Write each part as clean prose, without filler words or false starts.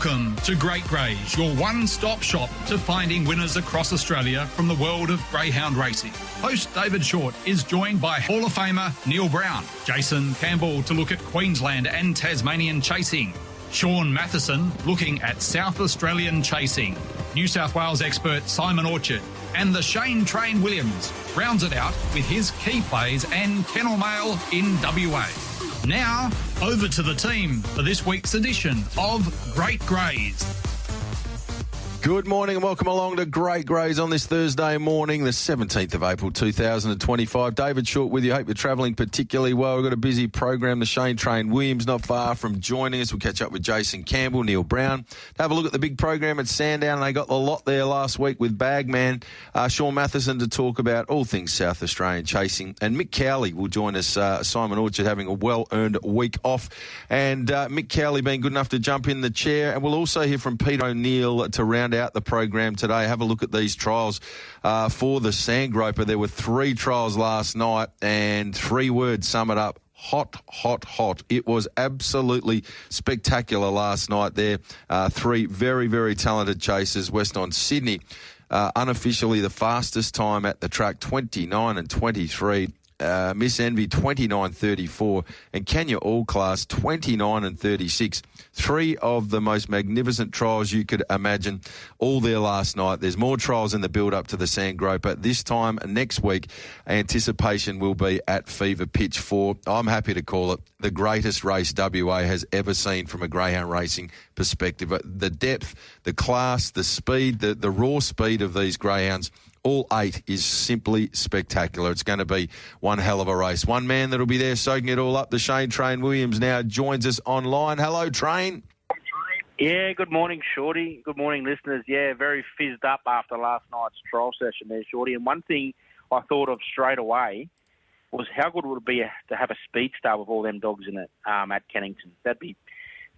Welcome to Great Greys, your one-stop shop to finding winners across Australia from the world of greyhound racing. Host David Shortte is joined by Hall of Famer Neil Brown, Jason Campbell to look at Queensland and Tasmanian chasing, Sean Matheson looking at South Australian chasing, New South Wales expert Simon Orchard, and the Shane Train Williams rounds it out with his key plays and kennel mail in WA. Now, over to the team for this week's edition of Great Greys. Good morning and welcome along to Great Greys on this Thursday morning, the 17th of April 2025. David Shortte with you. Hope you're travelling particularly well. We've got a busy program. The Shane Train Williams not far from joining us. We'll catch up with Jason Campbell, Neil Brown. Have a look at the big program at Sandown. They got a lot there last week with Bagman. Sean Matheson to talk about all things South Australian chasing. And Mick Cowley will join us. Simon Orchard having a well-earned week off. And Mick Cowley being good enough to jump in the chair. And we'll also hear from Peter O'Neill to round out the program today. Have a look at these trials for the Sandgroper. There were 3 trials last night, and 3 words sum it up: hot, hot, hot. It was absolutely spectacular last night there. 3 very, very talented chasers. West on Sydney, unofficially the fastest time at the track, 29 and 23. Miss Envy 29.34 and Kenya All Class 29 and 36. 3 of the most magnificent trials you could imagine, all there last night. There's more trials in the build-up to the Sandgroper. This time next week, anticipation will be at fever pitch for, I'm happy to call it, the greatest race WA has ever seen from a greyhound racing perspective. The depth, the class, the speed, the raw speed of these greyhounds, all 8 is simply spectacular. It's going to be one hell of a race. One man that'll be there soaking it all up, the Shane Train Williams, now joins us online. Hello, Train. Yeah, good morning, Shorty. Good morning, listeners. Yeah, very fizzed up after last night's trial session there, Shorty. And one thing I thought of straight away was how good would it be to have a speed star with all them dogs in it at Kennington. That'd be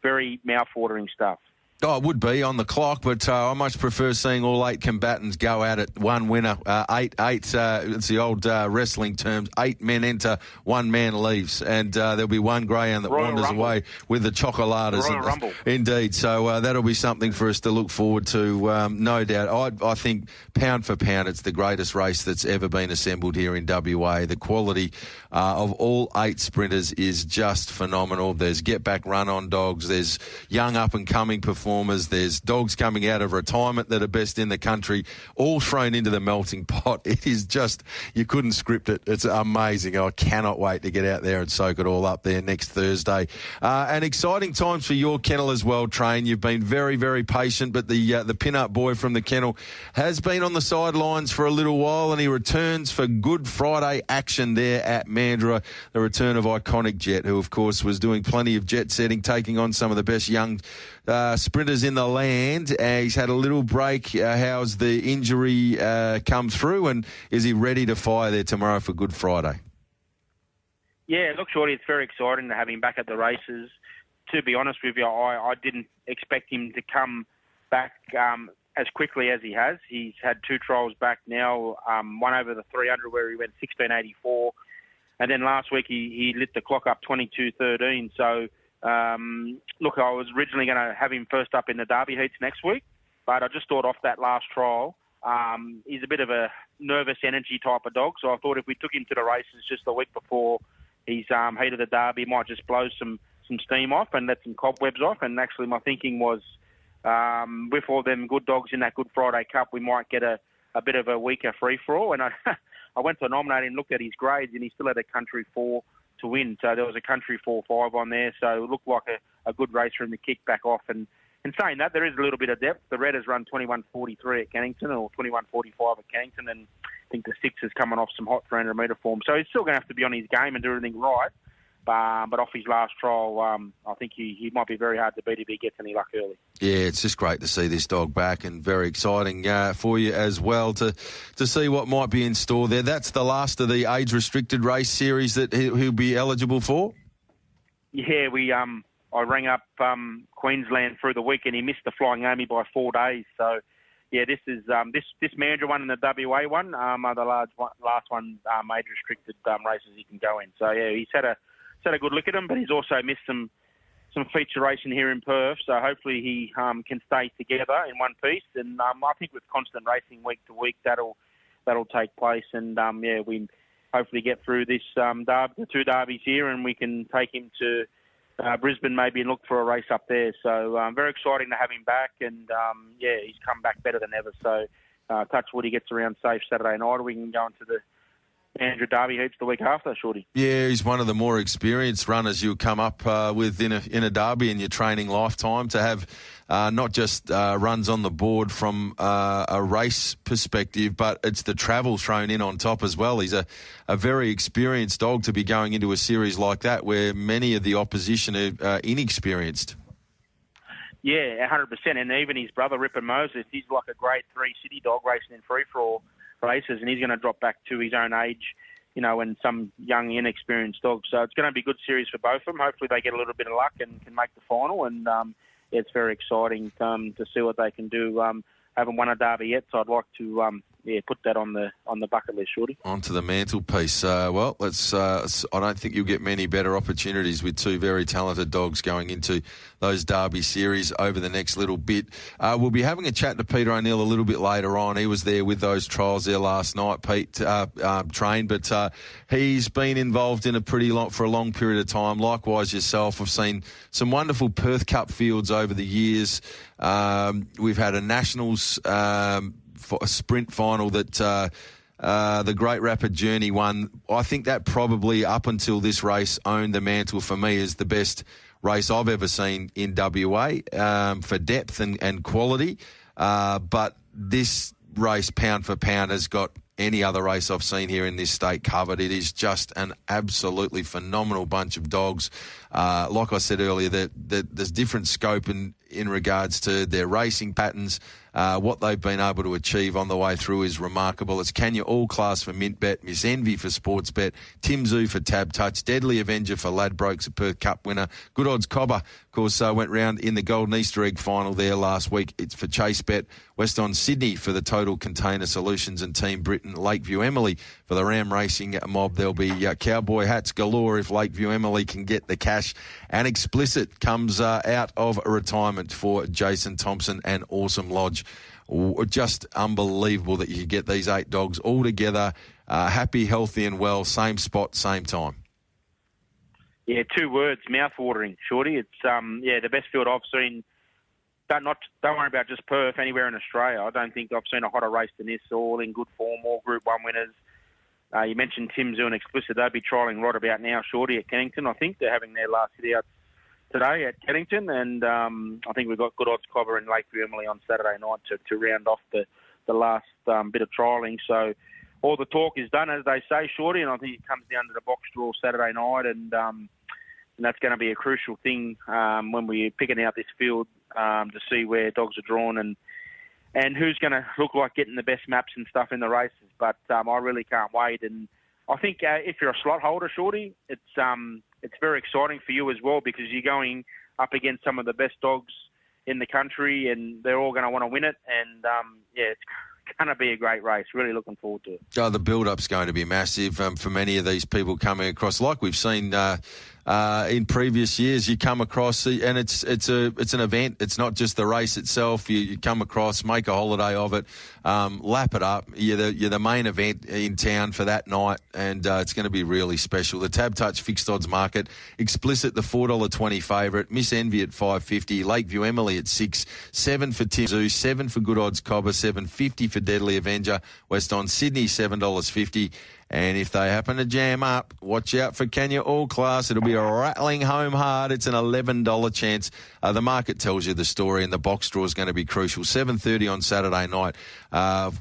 very mouth-watering stuff. Oh, it would be on the clock, but I much prefer seeing all 8 combatants go at it. One winner, eight. It's the old wrestling terms. 8 men enter, 1 man leaves, and there'll be one greyhound that Royal wanders Rumble. away with the chocoladas. Royal Rumble. Indeed. So that'll be something for us to look forward to, no doubt. I think pound for pound, it's the greatest race that's ever been assembled here in WA. The quality of all 8 sprinters is just phenomenal. There's get-back run-on dogs. There's young up-and-coming performers. There's dogs coming out of retirement that are best in the country, all thrown into the melting pot. It is just, you couldn't script it. It's amazing. I cannot wait to get out there and soak it all up there next Thursday. And exciting times for your kennel as well, Train. You've been very, very patient, but the pin-up boy from the kennel has been on the sidelines for a little while, and he returns for Good Friday action there at Mandurah. The return of Iconic Jet, who, of course, was doing plenty of jet setting, taking on some of the best young sprinters in the land. He's had a little break. How's the injury come through, and is he ready to fire there tomorrow for Good Friday? Yeah, look, Shorty, it's very exciting to have him back at the races. To be honest with you, I didn't expect him to come back as quickly as he has. He's had 2 trials back now, one over the 300 where he went 16.84, and then last week he lit the clock up 22.13. So, look, I was originally going to have him first up in the Derby heats next week, but I just thought off that last trial, he's a bit of a nervous energy type of dog, so I thought if we took him to the races just the week before he's heat of the Derby, he might just blow some steam off and let some cobwebs off. And actually my thinking was with all them good dogs in that Good Friday Cup, we might get a bit of a weaker free-for-all. And I went to nominate him, looked at his grades, and he still had a country 4 to win. So there was a country 4-5 on there. So it looked like a good race for him to kick back off. And saying that, there is a little bit of depth. The red has run 21.43 at Cannington, or 21.45 at Cannington, and I think the 6 is coming off some hot 300-metre form. So he's still going to have to be on his game and do everything right. But off his last trial, I think he might be very hard to beat if he gets any luck early. Yeah, it's just great to see this dog back, and very exciting for you as well to see what might be in store there. That's the last of the age-restricted race series that he'll be eligible for? Yeah, I rang up Queensland through the week, and he missed the Flying Amy by 4 days. So, yeah, this is this Mandurah one and the WA one are the last one age-restricted races he can go in. So, yeah, he's had a good look at him, but he's also missed some some feature racing here in Perth, so hopefully he can stay together in one piece. And I think with constant racing week to week, that'll take place. And we hopefully get through this the two derbies here, and we can take him to Brisbane maybe and look for a race up there. So very exciting to have him back, and he's come back better than ever. So touch wood, he gets around safe Saturday night. We can go into the Andrew Derby heats the week after, Shorty. Yeah, he's one of the more experienced runners you'll come up with in a derby in your training lifetime. To have not just runs on the board from a race perspective, but it's the travel thrown in on top as well. He's a very experienced dog to be going into a series like that where many of the opposition are inexperienced. Yeah, 100%. And even his brother, Ripper Moses, he's like a grade 3 city dog racing in free-for-all races, and he's going to drop back to his own age, and some young, inexperienced dogs. So it's going to be a good series for both of them. Hopefully they get a little bit of luck and can make the final, and it's very exciting to see what they can do. Haven't won a derby yet, so I'd like to put that on the bucket list, Shorty. Onto the mantelpiece. Let's. I don't think you'll get many better opportunities with two very talented dogs going into those derby series over the next little bit. We'll be having a chat to Peter O'Neill a little bit later on. He was there with those trials there last night, Pete, trained, but he's been involved in for a long period of time. Likewise yourself. I've seen some wonderful Perth Cup fields over the years. We've had a Nationals a sprint final that the Great Rapid Journey won. I think that probably up until this race owned the mantle for me as the best race I've ever seen in WA for depth and quality. But this race, pound for pound, has got any other race I've seen here in this state covered. It is just an absolutely phenomenal bunch of dogs. Like I said earlier, there's different scope in regards to their racing patterns. What they've been able to achieve on the way through is remarkable. It's Kenya All Class for Mintbet, Miss Envy for Sportsbet, Tim Zoo for Tab Touch, Deadly Avenger for Ladbrokes, a Perth Cup winner. Good Odds Cobber, of course, went round in the Golden Easter Egg final there last week. It's for ChaseBet, West on Sydney for the Total Container Solutions and Team Britain, Lakeview Emily for the Ram Racing Mob. There'll be cowboy hats galore if Lakeview Emily can get the cash. And Explicit comes out of retirement for Jason Thompson and Awesome Lodge. Just unbelievable that you could get these 8 dogs all together, happy, healthy and well, same spot, same time. Yeah, 2 words, mouth-watering, Shorty. It's the best field I've seen. Don't worry about just Perth, anywhere in Australia. I don't think I've seen a hotter race than this, all in good form, all Group 1 winners. You mentioned Tim Zoo and Explicit. They'll be trialling right about now, Shorty, at Kennington. I think they're having their last hit out today at Kennington, and I think we've got Good Odds Cobber in Lakeview Emily on Saturday night to round off the last bit of trialling. So all the talk is done, as they say, Shorty, and I think it comes down to the box draw Saturday night, and that's going to be a crucial thing when we're picking out this field to see where dogs are drawn and who's going to look like getting the best maps and stuff in the races. But I really can't wait, and I think if you're a slot holder, Shorty, it's very exciting for you as well, because you're going up against some of the best dogs in the country, and they're all going to want to win it. And it's going to be a great race. Really looking forward to it. Oh, the build-up's going to be massive for many of these people coming across, like we've seen in previous years. You come across, and it's an event. It's not just the race itself. You come across, make a holiday of it, lap it up. You're the main event in town for that night, and it's going to be really special. The Tab Touch fixed odds market, Explicit the $4.20 favourite, Miss Envy at $5.50, Lakeview Emily at $6, $7 for Tim Zoo, $7 for Good Odds Cobber, $7.50 for Deadly Avenger, West on Sydney $7.50. And if they happen to jam up, watch out for Kenya All Class. It'll be a rattling home hard. It's an $11 chance. The market tells you the story, and the box draw is going to be crucial. 7:30 on Saturday night.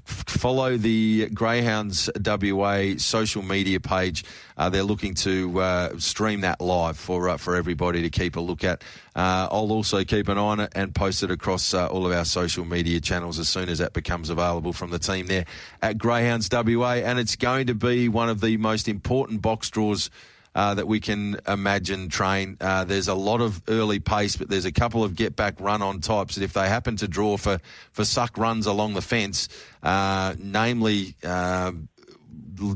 Follow the Greyhounds WA social media page. They're looking to stream that live for everybody to keep a look at. I'll also keep an eye on it and post it across all of our social media channels as soon as that becomes available from the team there at Greyhounds WA. And it's going to be one of the most important box draws that we can imagine train. There's a lot of early pace, but there's a couple of get-back run-on types that if they happen to draw for suck runs along the fence, namely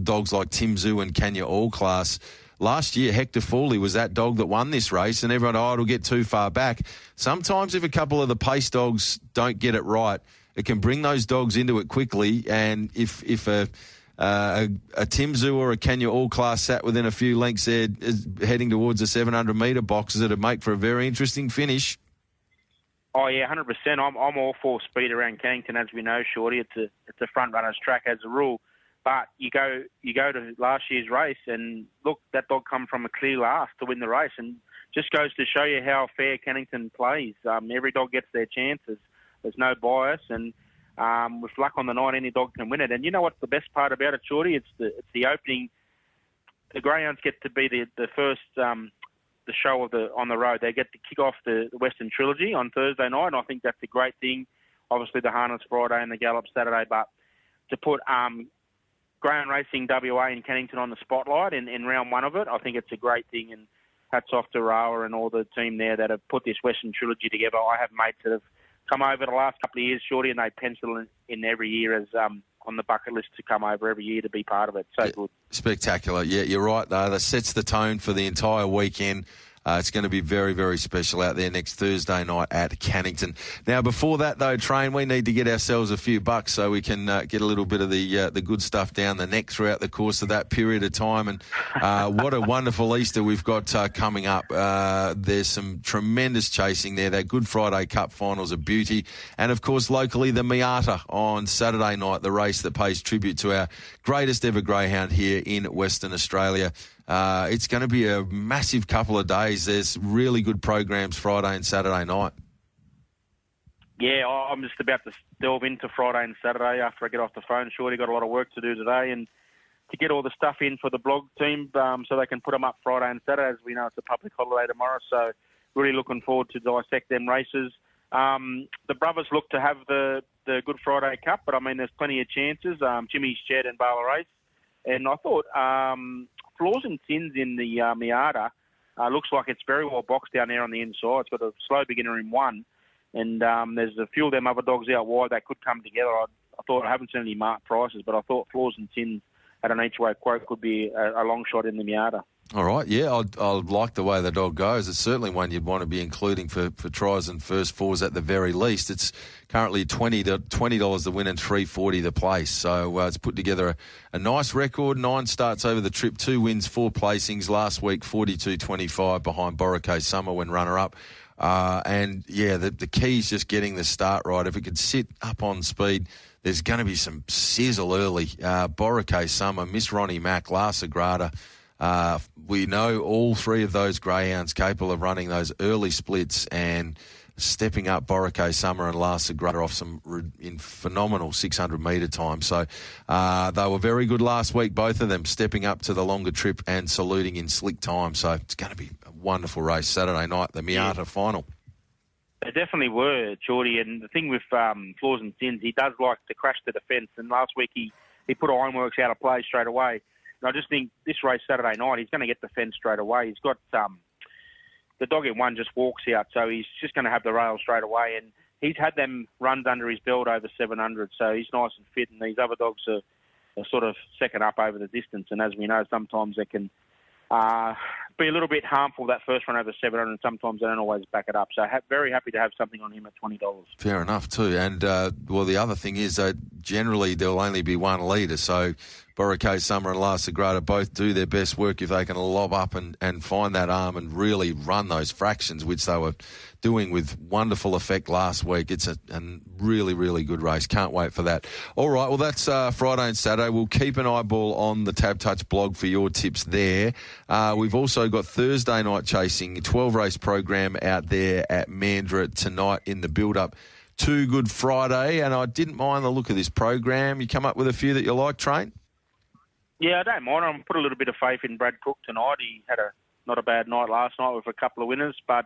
dogs like Tim Zoo and Kenya All Class, last year, Hector Foley was that dog that won this race, and everyone, it'll get too far back. Sometimes if a couple of the pace dogs don't get it right, it can bring those dogs into it quickly, and if a Timzu or a Kenya All-Class sat within a few lengths there heading towards the 700-metre boxes, it'd make for a very interesting finish. Oh, yeah, 100%. I'm all for speed around Cannington, as we know, Shorty. It's a front-runner's track as a rule. But you go to last year's race, and look, that dog come from a clear last to win the race, and just goes to show you how fair Cannington plays. Every dog gets their chances. There's no bias, and with luck on the night, any dog can win it. And you know what's the best part about it, Shorty? It's the opening. The greyhounds get to be the first the show on the road. They get to kick off the Western Trilogy on Thursday night, and I think that's a great thing. Obviously, the harness Friday and the gallop Saturday, but to put Greyhound Racing WA and Cannington on the spotlight in round one of it, I think it's a great thing. And hats off to Rawa and all the team there that have put this Western Trilogy together. I have mates that have come over the last couple of years, Shorty, and they pencil in every year as on the bucket list to come over every year to be part of it. So good. Spectacular. Yeah, you're right, though. That sets the tone for the entire weekend. It's going to be very, very special out there next Thursday night at Cannington. Now, before that, though, Train, we need to get ourselves a few bucks so we can get a little bit of the good stuff down the neck throughout the course of that period of time. And what a wonderful Easter we've got coming up. There's some tremendous chasing there. That Good Friday Cup final's a beauty. And, of course, locally, the Miata on Saturday night, the race that pays tribute to our greatest ever greyhound here in Western Australia. It's going to be a massive couple of days. There's really good programs Friday and Saturday night. Yeah, I'm just about to delve into Friday and Saturday after I get off the phone. Shorty got a lot of work to do today, and to get all the stuff in for the blog team so they can put them up Friday and Saturday. As we know, it's a public holiday tomorrow, so really looking forward to dissect them races. The brothers look to have the Good Friday Cup, but I mean, there's plenty of chances. Jimmy's Shed and Bala Race, and I thought Flaws and Sins in the Miata looks like it's very well boxed down there on the inside. It's got a slow beginner in one, and there's a few of them other dogs out wide that could come together. I thought, I haven't seen any marked prices, but I thought Flaws and Sins at an each-way quote could be a long shot in the Miata. All right, yeah, I like the way the dog goes. It's certainly one you'd want to be including for tries and first fours at the very least. It's currently $20 the win and $3.40 the place. So it's put together a nice record. 9 starts over the trip, 2 wins, 4 placings. Last week, 42.25 behind Boracay Summer when runner-up. And, yeah, the key is just getting the start right. If it could sit up on speed, there's going to be some sizzle early. Boracay Summer, Miss Ronnie Mack, La Sagrada. We know all 3 of those greyhounds capable of running those early splits and stepping up Boracay Summer and La Sagrada off some in phenomenal 600-metre time. So they were very good last week, both of them, stepping up to the longer trip and saluting in slick time. So it's going to be a wonderful race Saturday night, the Miata final. They definitely were, Geordie. And the thing with Flaws and Sins, he does like to crash the defence. And last week he put Ironworks out of play straight away. And I just think this race Saturday night, he's going to get the fence straight away. He's got the dog in one just walks out, so he's just going to have the rail straight away. And he's had them runs under his belt over 700, so he's nice and fit. And these other dogs are sort of second up over the distance. And as we know, sometimes they can be a little bit harmful, that first run over 700, and sometimes they don't always back it up. So very happy to have something on him at $20. Fair enough too. And, well, the other thing is that generally there'll only be one leader, so Boracay Summer and La Sagrada both do their best work if they can lob up and find that arm and really run those fractions, which they were doing with wonderful effect last week. It's a really, really good race. Can't wait for that. All right, well, that's Friday and Saturday. We'll keep an eyeball on the Tab Touch blog for your tips there. We've also got Thursday night chasing, a 12-race program out there at Mandurah tonight in the build-up to Good Friday, and I didn't mind the look of this program. You come up with a few that you like, Train? Yeah, I don't mind. I'm put a little bit of faith in Brad Cook tonight. He had not a bad night last night with a couple of winners, but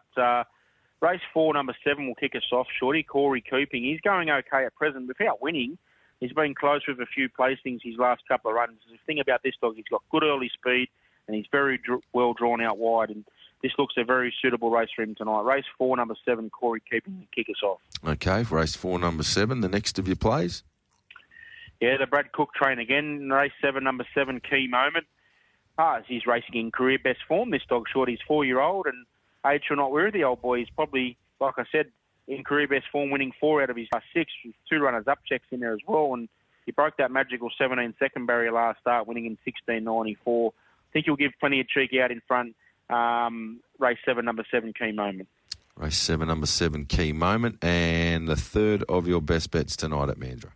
race 4, number 7 will kick us off, Shorty. Corey Cooping. He's going okay at present. Without winning, he's been close with a few placings his last couple of runs. The thing about this dog, he's got good early speed, and he's very well drawn out wide, and this looks a very suitable race for him tonight. Race 4, number 7, Corey Cooping will kick us off. Okay, race 4, number 7, the next of your plays? Yeah, the Brad Cook train again. Race 7, number 7, Key Moment. He's racing in career best form, this dog, Shortte. He's 4-year-old, and age shall not weary the old boy. He's probably, like I said, in career best form, winning 4 out of his last 6, with 2 runners-up checks in there as well, and he broke that magical 17-second barrier last start, winning in 16.94. I think he'll give plenty of cheek out in front. Race 7, number 7, Key Moment. Race 7, number 7, Key Moment, and the third of your best bets tonight at Mandurah.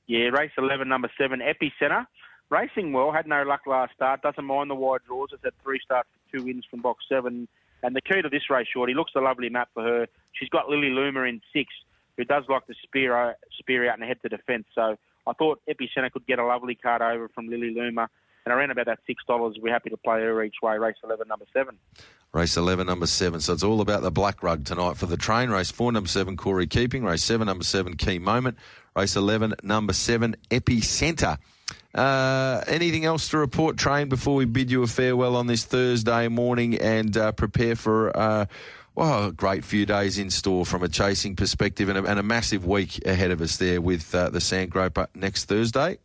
Yeah, race 11, number 7, Epicenter. Racing well, had no luck last start, doesn't mind the wide draws. It's had 3 starts for 2 wins from box 7. And the key to this race, Shorty, looks a lovely map for her. She's got Lily Luma in 6, who does like to spear out and head to defence. So I thought Epicenter could get a lovely card over from Lily Luma. And around about that $6, we're happy to play her each way. Race 11, number 7. Race 11, number 7. So it's all about the black rug tonight for the train. Race 4, number 7, Corey Keeping. Race 7, number 7, Key Moment. Race 11, number 7, Epicenter. Anything else to report, train, before we bid you a farewell on this Thursday morning and prepare for a great few days in store from a chasing perspective and a massive week ahead of us there with the Sandgroper next Thursday?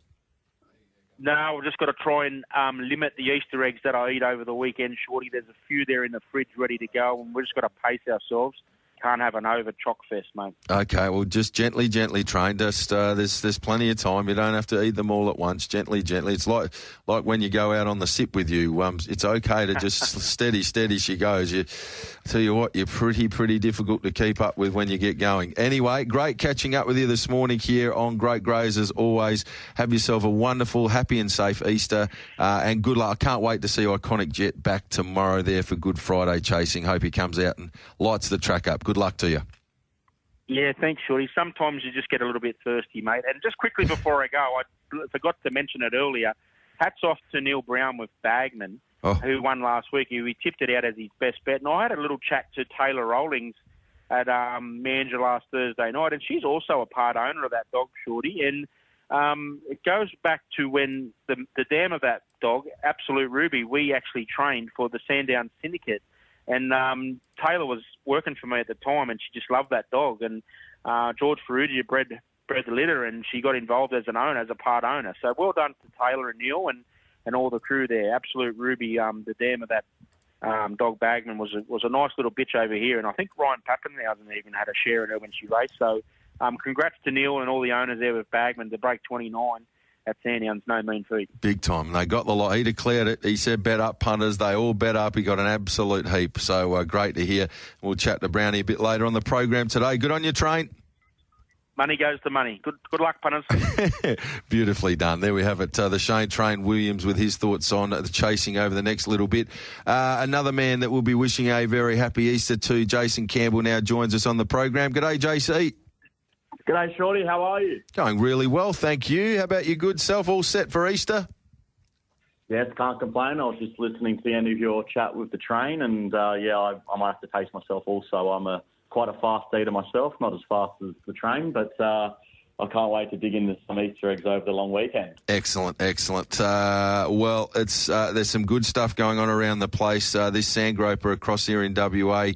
No, we've just got to try and limit the Easter eggs that I eat over the weekend, Shorty. There's a few there in the fridge ready to go, and we've just got to pace ourselves. Can't have an over chock fest, mate. Okay, well, just gently, train. Just there's plenty of time. You don't have to eat them all at once. Gently. It's like when you go out on the sip with you. It's okay to just steady she goes. I tell you what, you're pretty difficult to keep up with when you get going. Anyway, great catching up with you this morning here on Great Greys as always. Have yourself a wonderful, happy and safe Easter, and good luck. I can't wait to see Iconic Jet back tomorrow there for Good Friday chasing. Hope he comes out and lights the track up. Good luck to you. Yeah, thanks, Shorty. Sometimes you just get a little bit thirsty, mate. And just quickly before I go, I forgot to mention it earlier. Hats off to Neil Brown with Bagman, who won last week. He tipped it out as his best bet. And I had a little chat to Taylor Rollings at Mandurah last Thursday night, and she's also a part owner of that dog, Shorty. And it goes back to when the dam of that dog, Absolute Ruby, we actually trained for the Sandown Syndicate. And Taylor was working for me at the time, and she just loved that dog. And George Ferrugia bred the litter, and she got involved as an owner, as a part owner. So well done to Taylor and Neil and all the crew there. Absolute Ruby, the dam of that dog Bagman was a nice little bitch over here. And I think Ryan Pappenhausen even had a share in her when she raced. So congrats to Neil and all the owners there with Bagman to break 29. At Sandown's no mean feat. Big time. They got the lot. He declared it. He said bet up, punters. They all bet up. He got an absolute heap. So great to hear. We'll chat to Brownie a bit later on the program today. Good on you, train. Money goes to money. Good luck, punters. Beautifully done. There we have it. The Shane Train Williams with his thoughts on the chasing over the next little bit. Another man that will be wishing a very happy Easter to, Jason Campbell, now joins us on the program. G'day, JC. G'day, Shorty. How are you? Going really well, thank you. How about your good self? All set for Easter? Yes, can't complain. I was just listening to the end of your chat with the train, and I might have to pace myself also. I'm quite a fast eater myself, not as fast as the train, but I can't wait to dig into some Easter eggs over the long weekend. Excellent. Well, it's there's some good stuff going on around the place. This Sandgroper across here in WA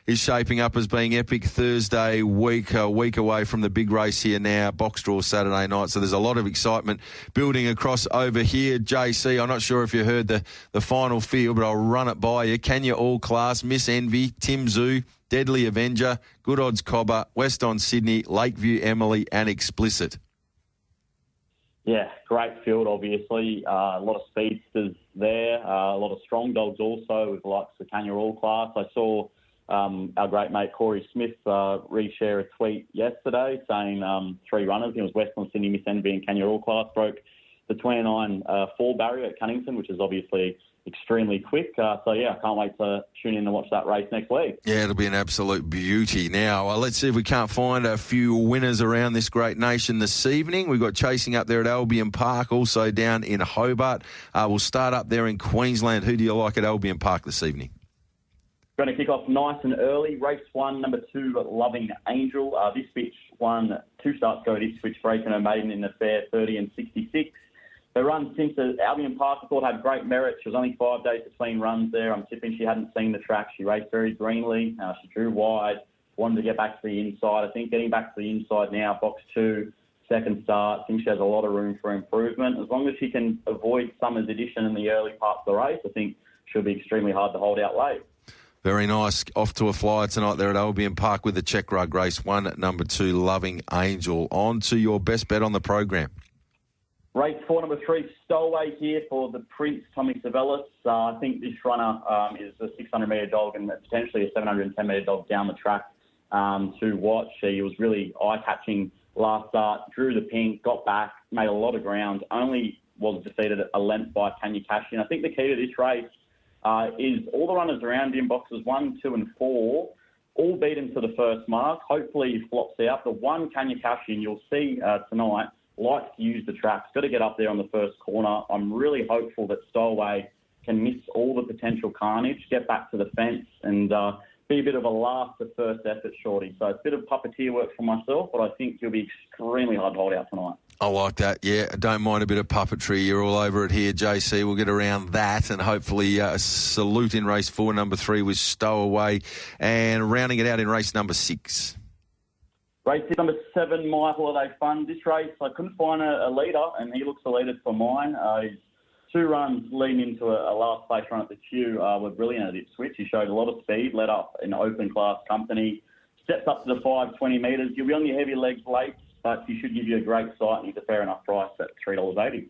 is shaping up as being epic Thursday week, a week away from the big race here now, box draw Saturday night. So there's a lot of excitement building across over here. JC, I'm not sure if you heard the final field, but I'll run it by you. Kenya All Class, Miss Envy, Tim Zoo, Deadly Avenger, Good Odds Cobber, West on Sydney, Lakeview Emily, and Explicit. Yeah, great field, obviously. A lot of speedsters there, a lot of strong dogs also with the likes of Kenya All Class. I saw our great mate Corey Smith reshare a tweet yesterday saying 3 runners. It was Western Sydney, Miss Envy and Kenya All Class broke the 29.4 barrier at Cunnington, which is obviously extremely quick. I can't wait to tune in and watch that race next week. Yeah, it'll be an absolute beauty. Now, let's see if we can't find a few winners around this great nation this evening. We've got chasing up there at Albion Park, also down in Hobart. We'll start up there in Queensland. Who do you like at Albion Park this evening? Going to kick off nice and early. Race 1, number 2, Loving Angel. This bitch won 2 starts ago. This bitch breaking her maiden in the fair 30 and 66. Her run since Albion Park, I thought, had great merit. She was only 5 days between runs there. I'm tipping she hadn't seen the track. She raced very greenly. She drew wide, wanted to get back to the inside. I think getting back to the inside now, box 2, second start. I think she has a lot of room for improvement. As long as she can avoid Summer's Edition in the early parts of the race, I think she'll be extremely hard to hold out late. Very nice. Off to a flyer tonight there at Albion Park with the check rug race 1, number 2, Loving Angel. On to your best bet on the program. Race 4, number 3, Stowaway here for the Prince, Tommy Savellis. I think this runner is a 600-metre dog and potentially a 710-metre dog down the track to watch. He was really eye-catching last start, drew the pink, got back, made a lot of ground, only was defeated a length by Tanya Cashin. I think the key to this race is all the runners around him, boxes 1, 2 and 4, all beat him to the first mark. Hopefully he flops out. The one, Tanya Cashin, you'll see tonight, likes to use the track. He's got to get up there on the first corner. I'm really hopeful that Stowaway can miss all the potential carnage, get back to the fence and be a bit of a last to first effort shorty. So it's a bit of puppeteer work for myself, but I think he'll be extremely hard to hold out tonight. I like that, yeah. I don't mind a bit of puppetry. You're all over it here, JC. We'll get around that and hopefully a salute in race 4, number 3 with Stowaway, and rounding it out in race number 6. Race number 7, My Holiday Fun. This race, I couldn't find a leader, and he looks the leader for mine. His 2 runs leading into a last place run at the Q were brilliant at Ipswich. He showed a lot of speed, led up in open class company, steps up to the 520 metres. You'll be on your heavy legs late, but he should give you a great sight, and he's a fair enough price at $3.80.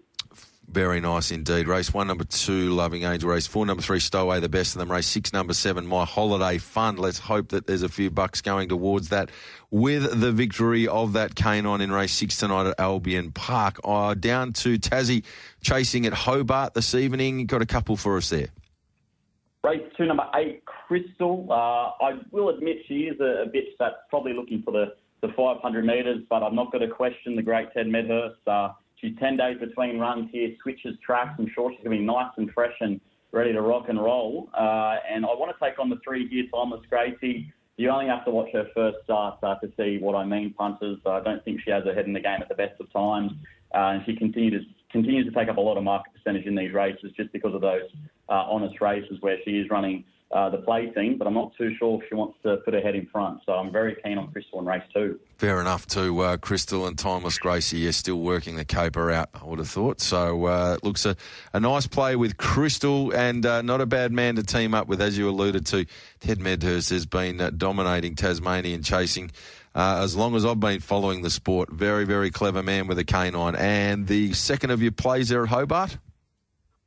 Very nice indeed. Race 1, number 2, Loving Angel. Race 4, number 3, Stowaway, the best of them. Race 6, number 7, My Holiday Fun. Let's hope that there's a few bucks going towards that with the victory of that canine in race 6 tonight at Albion Park. Down to Tassie, chasing at Hobart this evening. Got a couple for us there. Race 2, number 8, Crystal. I will admit she is a bitch that's probably looking for the 500 metres, but I'm not going to question the great Ted Medhurst. She's 10 days between runs here, switches tracks. I'm sure she's going to be nice and fresh and ready to rock and roll. And I want to take on the 3 here, Timeless Gracie. You only have to watch her first start to see what I mean, punters. I don't think she has her head in the game at the best of times. And she continues to take up a lot of market percentage in these races just because of those honest races where she is running the play team, but I'm not too sure if she wants to put her head in front. So I'm very keen on Crystal in race 2. Fair enough too. Crystal and Timeless Gracie are still working the caper out, I would have thought. So it looks a nice play with Crystal and not a bad man to team up with, as you alluded to. Ted Medhurst has been dominating Tasmanian chasing as long as I've been following the sport. Very, very clever man with a canine. And the second of your plays there at Hobart?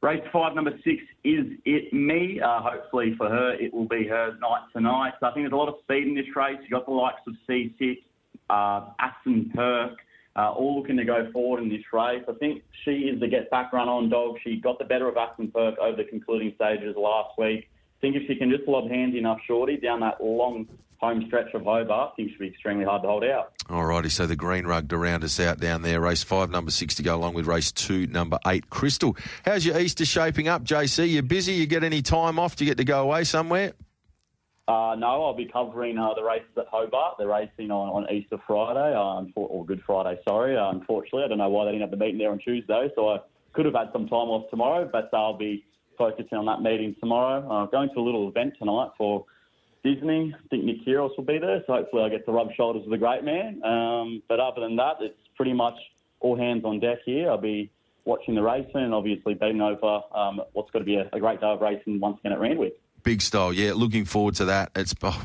Race 5, number 6, Is It Me? Hopefully for her, it will be her night tonight. So I think there's a lot of speed in this race. You've got the likes of C6, Aston Perk, all looking to go forward in this race. I think she is the get-back run-on dog. She got the better of Aston Perk over the concluding stages last week. I think if she can just lob handy enough, Shorty, down that long home stretch of Hobart, I think she'll be extremely hard to hold out. All righty, so the green rug to round us out down there. Race 5, number 6 to go along with race 2, number 8, Crystal. How's your Easter shaping up, JC? You busy? You get any time off? Do you get to go away somewhere? No, I'll be covering the races at Hobart. They're racing on Easter Friday, or Good Friday, sorry. Unfortunately, I don't know why they didn't have the meeting there on Tuesday, so I could have had some time off tomorrow, but I'll be focusing on that meeting tomorrow. Going to a little event tonight for Disney. I think Nick Kyrgios will be there, so hopefully I get to rub shoulders with a great man. But other than that, it's pretty much all hands on deck here. I'll be watching the racing and obviously beating over what's got to be a great day of racing once again at Randwick. Big style, yeah. Looking forward to that.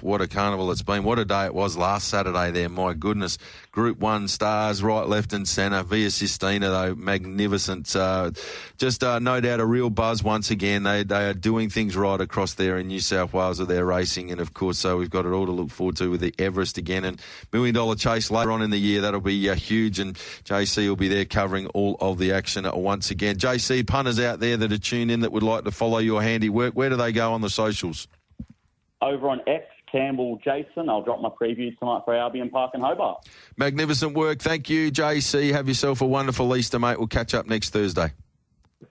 What a carnival it's been. What a day it was last Saturday there. My goodness. Group 1 stars, right, left and centre. Via Sistina, though, magnificent. Just no doubt a real buzz once again. They are doing things right across there in New South Wales with their racing. And, of course, so we've got it all to look forward to with the Everest again. And $1 Million Chase later on in the year. That'll be huge. And JC will be there covering all of the action once again. JC, punters out there that are tuned in that would like to follow your handiwork, where do they go on the socials? Over on X, Campbell Jason. I'll drop my previews tonight for Albion Park and Hobart. Magnificent work. Thank you, JC. Have yourself a wonderful Easter, mate. We'll catch up next Thursday.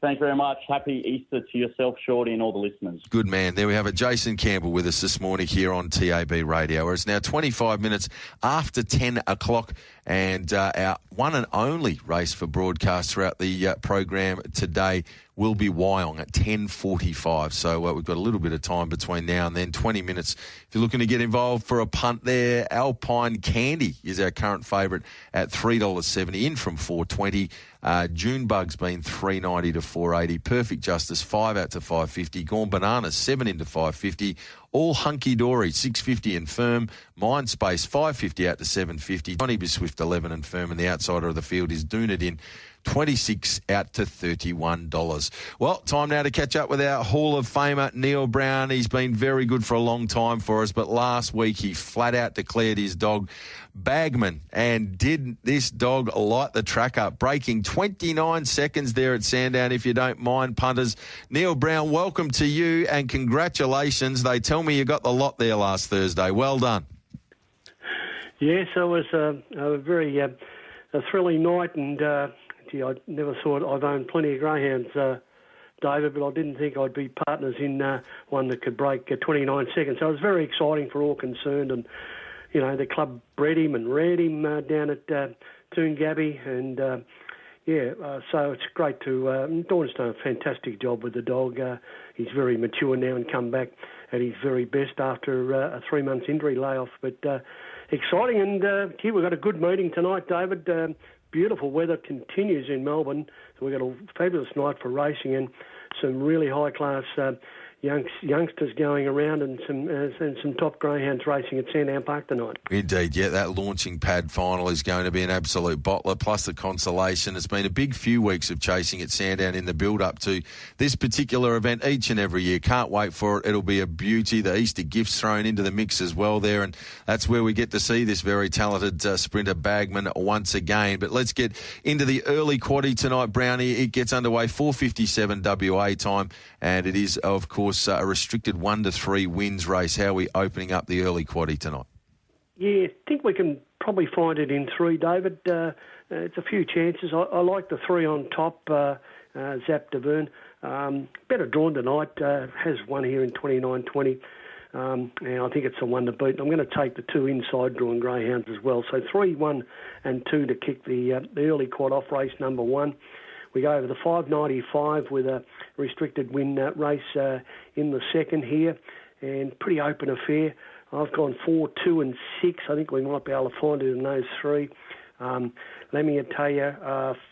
Thank you very much. Happy Easter to yourself, Shorty, and all the listeners. Good man. There we have it. Jason Campbell with us this morning here on TAB Radio, where it's now 25 minutes after 10 o'clock and our one and only race for broadcast throughout the program today will be Wyong at 10:45. So we've got a little bit of time between now and then, 20 minutes. If you're looking to get involved for a punt there, Alpine Candy is our current favourite at $3.70, in from $4.20. June Bug's been $3.90 to $4.80. Perfect Justice, 5 out to $5.50. Gone Bananas, 7 into $5.50. All Hunky Dory, $6.50 and firm. Mindspace, $5.50 out to $7.50. Johnny B. Swift, 11 and firm. And the outsider of the field is Dunedin, 26 out to $31. Well, time now to catch up with our Hall of Famer, Neil Brown. He's been very good for a long time for us, but last week he flat out declared his dog Bagman, and did this dog light the track up, breaking 29 seconds there at Sandown, if you don't mind, punters. Neil Brown, welcome to you and congratulations. They tell me you got the lot there last Thursday. Well done. Yes, it was a very a thrilling night, and I never thought I've owned plenty of greyhounds, David, but I didn't think I'd be partners in one that could break 29 seconds. So it was very exciting for all concerned, and you know, the club bred him and reared him down at Toongabbie, and so it's great to... Dawn's done a fantastic job with the dog. He's very mature now and come back at his very best after a 3 months injury layoff, but exciting, and we've got a good meeting tonight, David. Beautiful weather continues in Melbourne, so we've got a fabulous night for racing and some really high-class youngsters going around, and some top greyhounds racing at Sandown Park tonight. Indeed, yeah, that launching pad final is going to be an absolute bottler, plus the consolation. It's been a big few weeks of chasing at Sandown in the build-up to this particular event each and every year. Can't wait for it. It'll be a beauty. The Easter gifts thrown into the mix as well there, and that's where we get to see this very talented sprinter Bagman once again. But let's get into the early quaddie tonight, Brownie. It gets underway 4:57 WA time, and it is, of course, a restricted 1 to 3 wins race. How are we opening up the early quaddie tonight? Yeah, I think we can probably find it in 3, David. It's a few chances. I like the 3 on top, Zap Deverne. Better drawn tonight. Has won here in 29-20. And I think it's the one to beat. I'm going to take the 2 inside drawn greyhounds as well. So 3, 1 and 2 to kick the early quad off race number 1. We go over the 5.95 with a restricted win race in the second here, and pretty open affair. I've gone 4, 2 and 6. I think we might be able to find it in those 3. Let me tell you,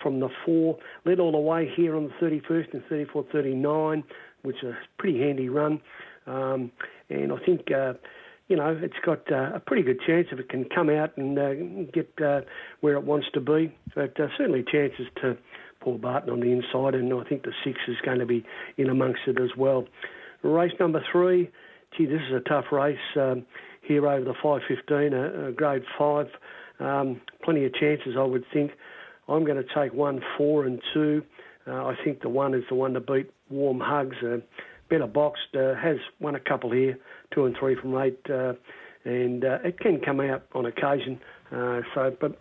from the 4, led all the way here on the 31st and 34.39, which is a pretty handy run. And I think, it's got a pretty good chance if it can come out and get where it wants to be. But certainly chances to Paul Barton on the inside, and I think the 6 is going to be in amongst it as well. Race number 3, this is a tough race here over the 5.15, a grade 5. Plenty of chances, I would think. I'm going to take 1, 4 and 2. I think the 1 is the one to beat, Warm Hugs. Better boxed, has won a couple here, 2 and 3 from 8, and it can come out on occasion. But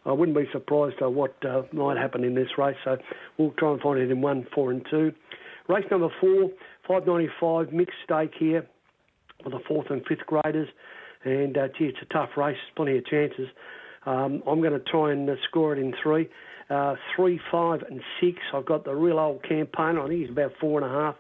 I wouldn't be surprised at what might happen in this race. So we'll try and find it in 1, 4 and 2. Race number 4, 5.95, mixed stake here for the 4th and 5th graders. And, it's a tough race, plenty of chances. I'm going to try and score it in 3. 3, 5 and 6. I've got the real old campaigner. I think he's about 4.5.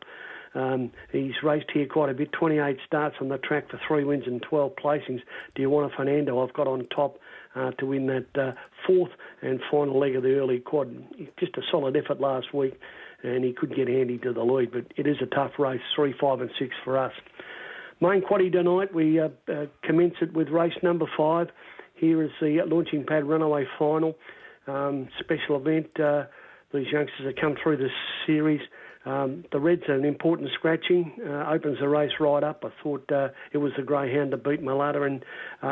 He's raced here quite a bit, 28 starts on the track for 3 wins and 12 placings. Do you want a Fernando? I've got on top to win that 4th and final leg of the early quad. Just a solid effort last week, and he could get handy to the lead, but it is a tough race, 3, 5 and 6 for us. Main quaddie tonight, we commence it with race number 5. Here is the launching pad runaway final. Special event. These youngsters have come through this series. The Reds are an important scratching, opens the race right up. I thought it was the greyhound to beat Malata, and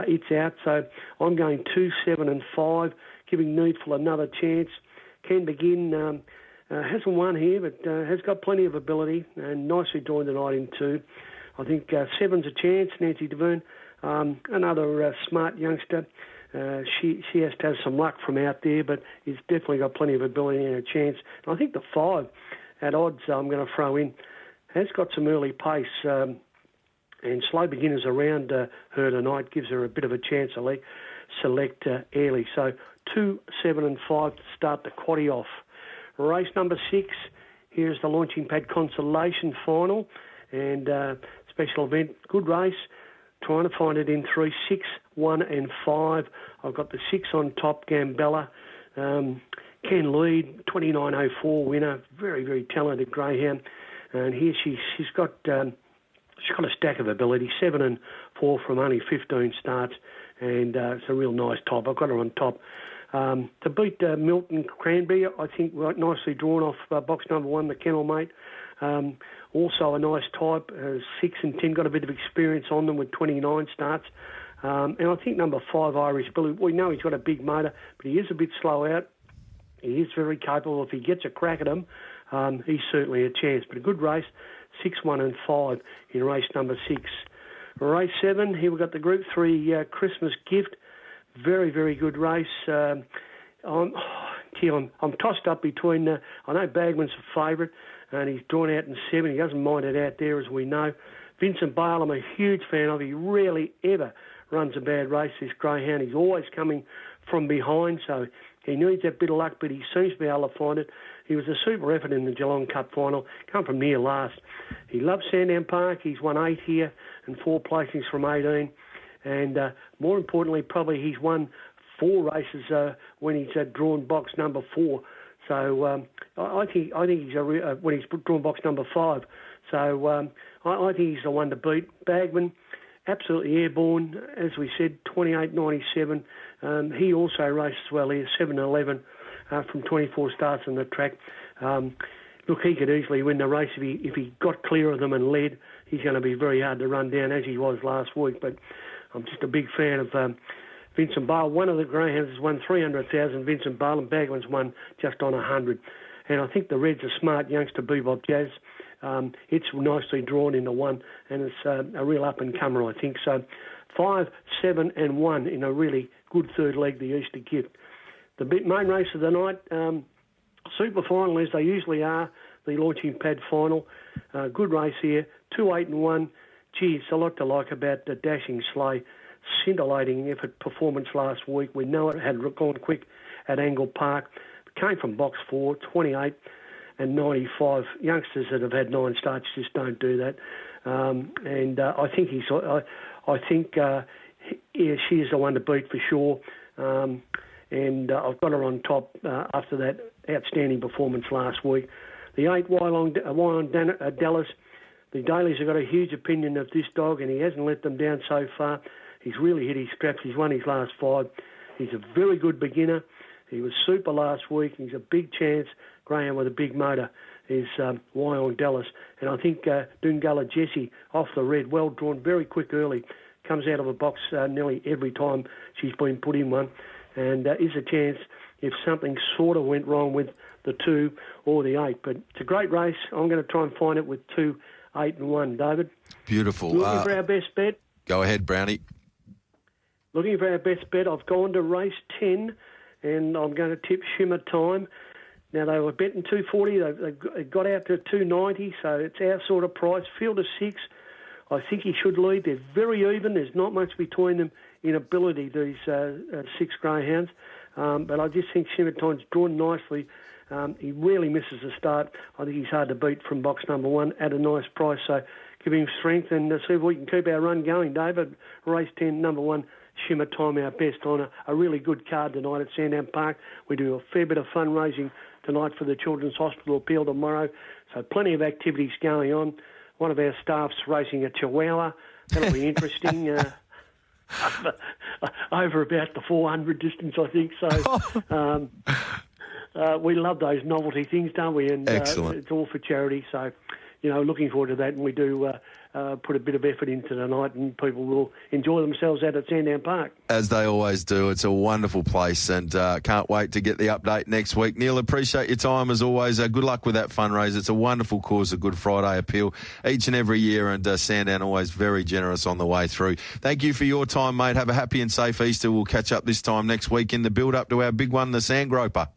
it's out. So I'm going 2, 7 and 5, giving Needful another chance. Can begin, hasn't won here, but has got plenty of ability, and nicely drawn tonight in 2. I think 7's a chance, Nancy Deverne, another smart youngster. She has to have some luck from out there, but he's definitely got plenty of ability and a chance. And I think the 5 at odds I'm going to throw in has got some early pace, and slow beginners around her tonight gives her a bit of a chance to select early. So 2, 7 and 5 to start the quaddie off. Race number 6, Here's the Launching Pad Consolation Final and special event. Good race. Trying to find it in 3, 6, 1 and 5. I've got the 6 on top, Gambella. Can lead, 29.04 winner. Very, very talented greyhound. And here she's got a stack of ability. 7 and 4 from only 15 starts. And it's a real nice top. I've got her on top. To beat Milton Cranberry, I think nicely drawn off box number 1, the Kennel Mate. Also a nice type, 6 and 10, got a bit of experience on them with 29 starts. And I think number 5, Irish Billy, we know he's got a big motor, but he is a bit slow out. He is very capable. If he gets a crack at him, he's certainly a chance. But a good race, 6, 1 and 5 in race number 6. Race 7, here we've got the Group 3 Christmas Gift. Very, very good race. I'm tossed up between, I know Bagman's a favourite, and he's drawn out in 7. He doesn't mind it out there, as we know. Vincent Bale, I'm a huge fan of. He rarely ever runs a bad race, this greyhound. He's always coming from behind, so he needs that bit of luck, but he seems to be able to find it. He was a super effort in the Geelong Cup final, come from near last. He loves Sandown Park. He's won 8 here and 4 placings from 18. And more importantly, probably he's won 4 races when he's drawn box number 4. So I think he's when he's drawn box number 5. So I think he's the one to beat. Bagman, absolutely airborne, as we said, 28.97. He also races well here, 7.11 from 24 starts on the track. Look, he could easily win the race if he got clear of them and led. He's going to be very hard to run down, as he was last week. But I'm just a big fan of Vincent Bale. One of the greyhounds has won 300,000, Vincent Bale, and Bagman's won just on 100. And I think the Red's a smart youngster, Bebop Jazz. It's nicely drawn into 1, and it's a real up-and-comer, I think. So 5, 7 and 1 in a really good third leg, the Easter Gift. The main race of the night, super final, as they usually are, the Launching Pad final. Good race here, 2, 8 and 1. Gee, it's a lot to like about the Dashing Sleigh. Scintillating effort performance last week. We know it had gone quick at Angle Park. Came from box 4, 28 and 95. Youngsters that have had 9 starts just don't do that. And I think she is the one to beat for sure. And I've got her on top after that outstanding performance last week. The 8, Wyong Dallas. The Dailies have got a huge opinion of this dog, and he hasn't let them down so far. He's really hit his straps. He's won his last 5. He's a very good beginner. He was super last week. He's a big chance. Graham with a big motor is Wyong Dallas. And I think Dungalla Jessie off the red, well drawn, very quick early. Comes out of a box nearly every time she's been put in one. And is a chance if something sort of went wrong with the 2 or the 8. But it's a great race. I'm going to try and find it with 2, 8 and 1, David. Beautiful. Looking for our best bet. Go ahead, Brownie. Looking for our best bet. I've gone to race 10, and I'm going to tip Shimmer Time. Now, they were betting 240. They got out to 290, so it's our sort of price. Field of 6. I think he should lead. They're very even. There's not much between them in ability, these 6 greyhounds. But I just think Shimmer Time's drawn nicely. He rarely misses a start. I think he's hard to beat from box number 1 at a nice price. So give him strength and see if we can keep our run going, David. Race 10, number 1, Shimmer Time, our best on a really good card tonight at Sandown Park. We do a fair bit of fundraising tonight for the Children's Hospital Appeal tomorrow. So plenty of activities going on. One of our staff's racing a Chihuahua. That'll be interesting. Over about the 400 distance, I think. So we love those novelty things, don't we? And excellent. It's all for charity. So, looking forward to that. And we do put a bit of effort into tonight, and people will enjoy themselves out at Sandown Park. As they always do. It's a wonderful place, and can't wait to get the update next week. Neil, appreciate your time as always. Good luck with that fundraiser. It's a wonderful cause, a Good Friday appeal each and every year, and Sandown always very generous on the way through. Thank you for your time, mate. Have a happy and safe Easter. We'll catch up this time next week in the build-up to our big one, the Sandgroper.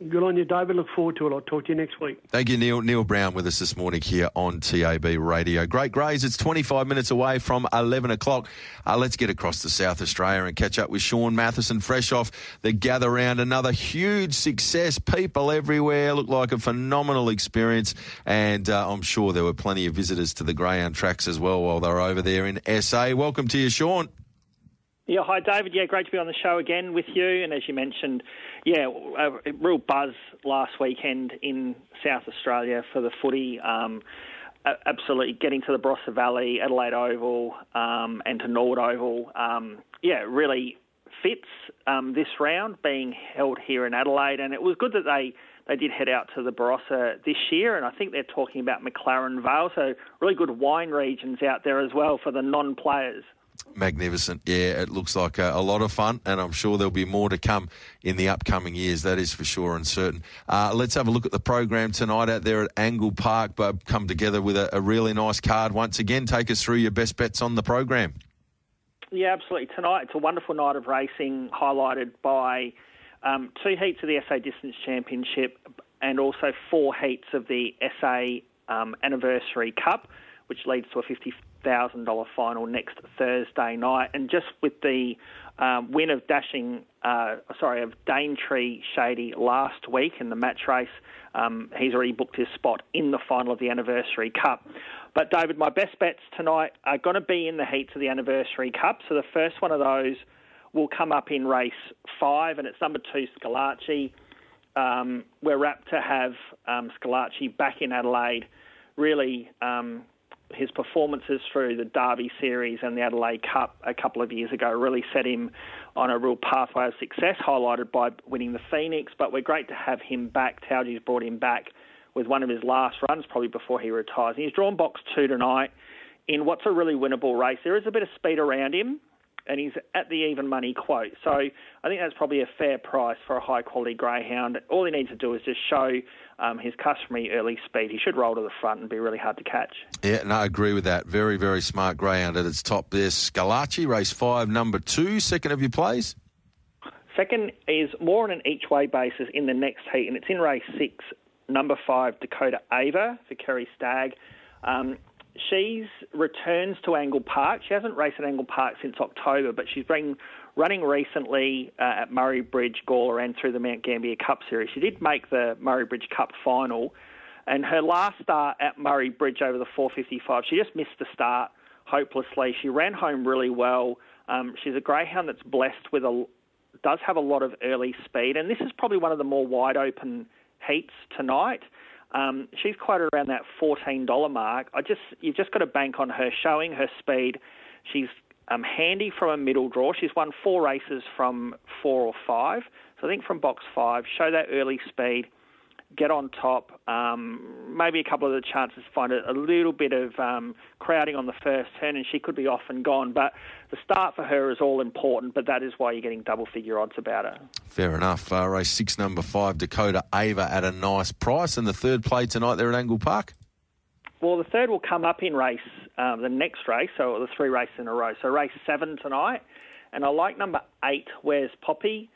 Good on you, David. Look forward to it. I'll talk to you next week. Thank you, Neil. Neil Brown with us this morning here on TAB Radio. Great Greys, it's 25 minutes away from 11 o'clock. Let's get across to South Australia and catch up with Sean Matheson, fresh off the gather round. Another huge success. People everywhere. Looked like a phenomenal experience. And I'm sure there were plenty of visitors to the greyhound tracks as well while they were over there in SA. Welcome to you, Sean. Yeah, hi, David. Yeah, great to be on the show again with you. And as you mentioned, yeah, a real buzz last weekend in South Australia for the footy. Absolutely getting to the Barossa Valley, Adelaide Oval, and to Norwood Oval. Yeah, really fits this round being held here in Adelaide. And it was good that they did head out to the Barossa this year. And I think they're talking about McLaren Vale. So really good wine regions out there as well for the non-players. Magnificent. Yeah, it looks like a lot of fun, and I'm sure there'll be more to come in the upcoming years. That is for sure and certain. Let's have a look at the program tonight out there at Angle Park. Come together with a really nice card once again. Take us through your best bets on the program. Yeah, absolutely. Tonight it's a wonderful night of racing, highlighted by 2 heats of the SA Distance Championship and also 4 heats of the SA Anniversary Cup, which leads to a $50,000 final next Thursday night. And just with the win of Daintree Shady last week in the match race, he's already booked his spot in the final of the Anniversary Cup. But, David, my best bets tonight are going to be in the heats of the Anniversary Cup. So the first one of those will come up in race 5, and it's number 2, Scalacci. We're rapt to have Scalacci back in Adelaide. Really, his performances through the Derby Series and the Adelaide Cup a couple of years ago really set him on a real pathway of success, highlighted by winning the Phoenix. But we're great to have him back. Tauji's brought him back with one of his last runs, probably before he retires. And he's drawn box 2 tonight in what's a really winnable race. There is a bit of speed around him, and he's at the even money quote. So I think that's probably a fair price for a high-quality greyhound. All he needs to do is just show his customary early speed. He should roll to the front and be really hard to catch. Yeah, no, I agree with that. Very, very smart greyhound at its top there. Scalacci, race 5, number 2. Second of your plays? Second is more on an each-way basis in the next heat, and it's in race 6, number 5, Dakota Ava for Kerry Stagg. She's returns to Angle Park. She hasn't raced at Angle Park since October, but she's been running recently at Murray Bridge, Gawler, and through the Mount Gambier Cup Series. She did make the Murray Bridge Cup final, and her last start at Murray Bridge over the 455, she just missed the start hopelessly. She ran home really well. She's a greyhound that's blessed with does have a lot of early speed, and this is probably one of the more wide open heats tonight. She's quoted around that $14 mark. You've just got to bank on her showing her speed. She's handy from a middle draw. She's won 4 races from 4 or 5. So I think from box 5, show that early speed, get on top, maybe a couple of the chances to find a little bit of crowding on the first turn, and she could be off and gone. But the start for her is all important, but that is why you're getting double-figure odds about her. Fair enough. Race 6, number 5, Dakota Ava at a nice price. And the third play tonight there at Angle Park? Well, the third will come up in race, the next race, so the 3 races in a row. So race 7 tonight, and I like number 8, Where's Poppy?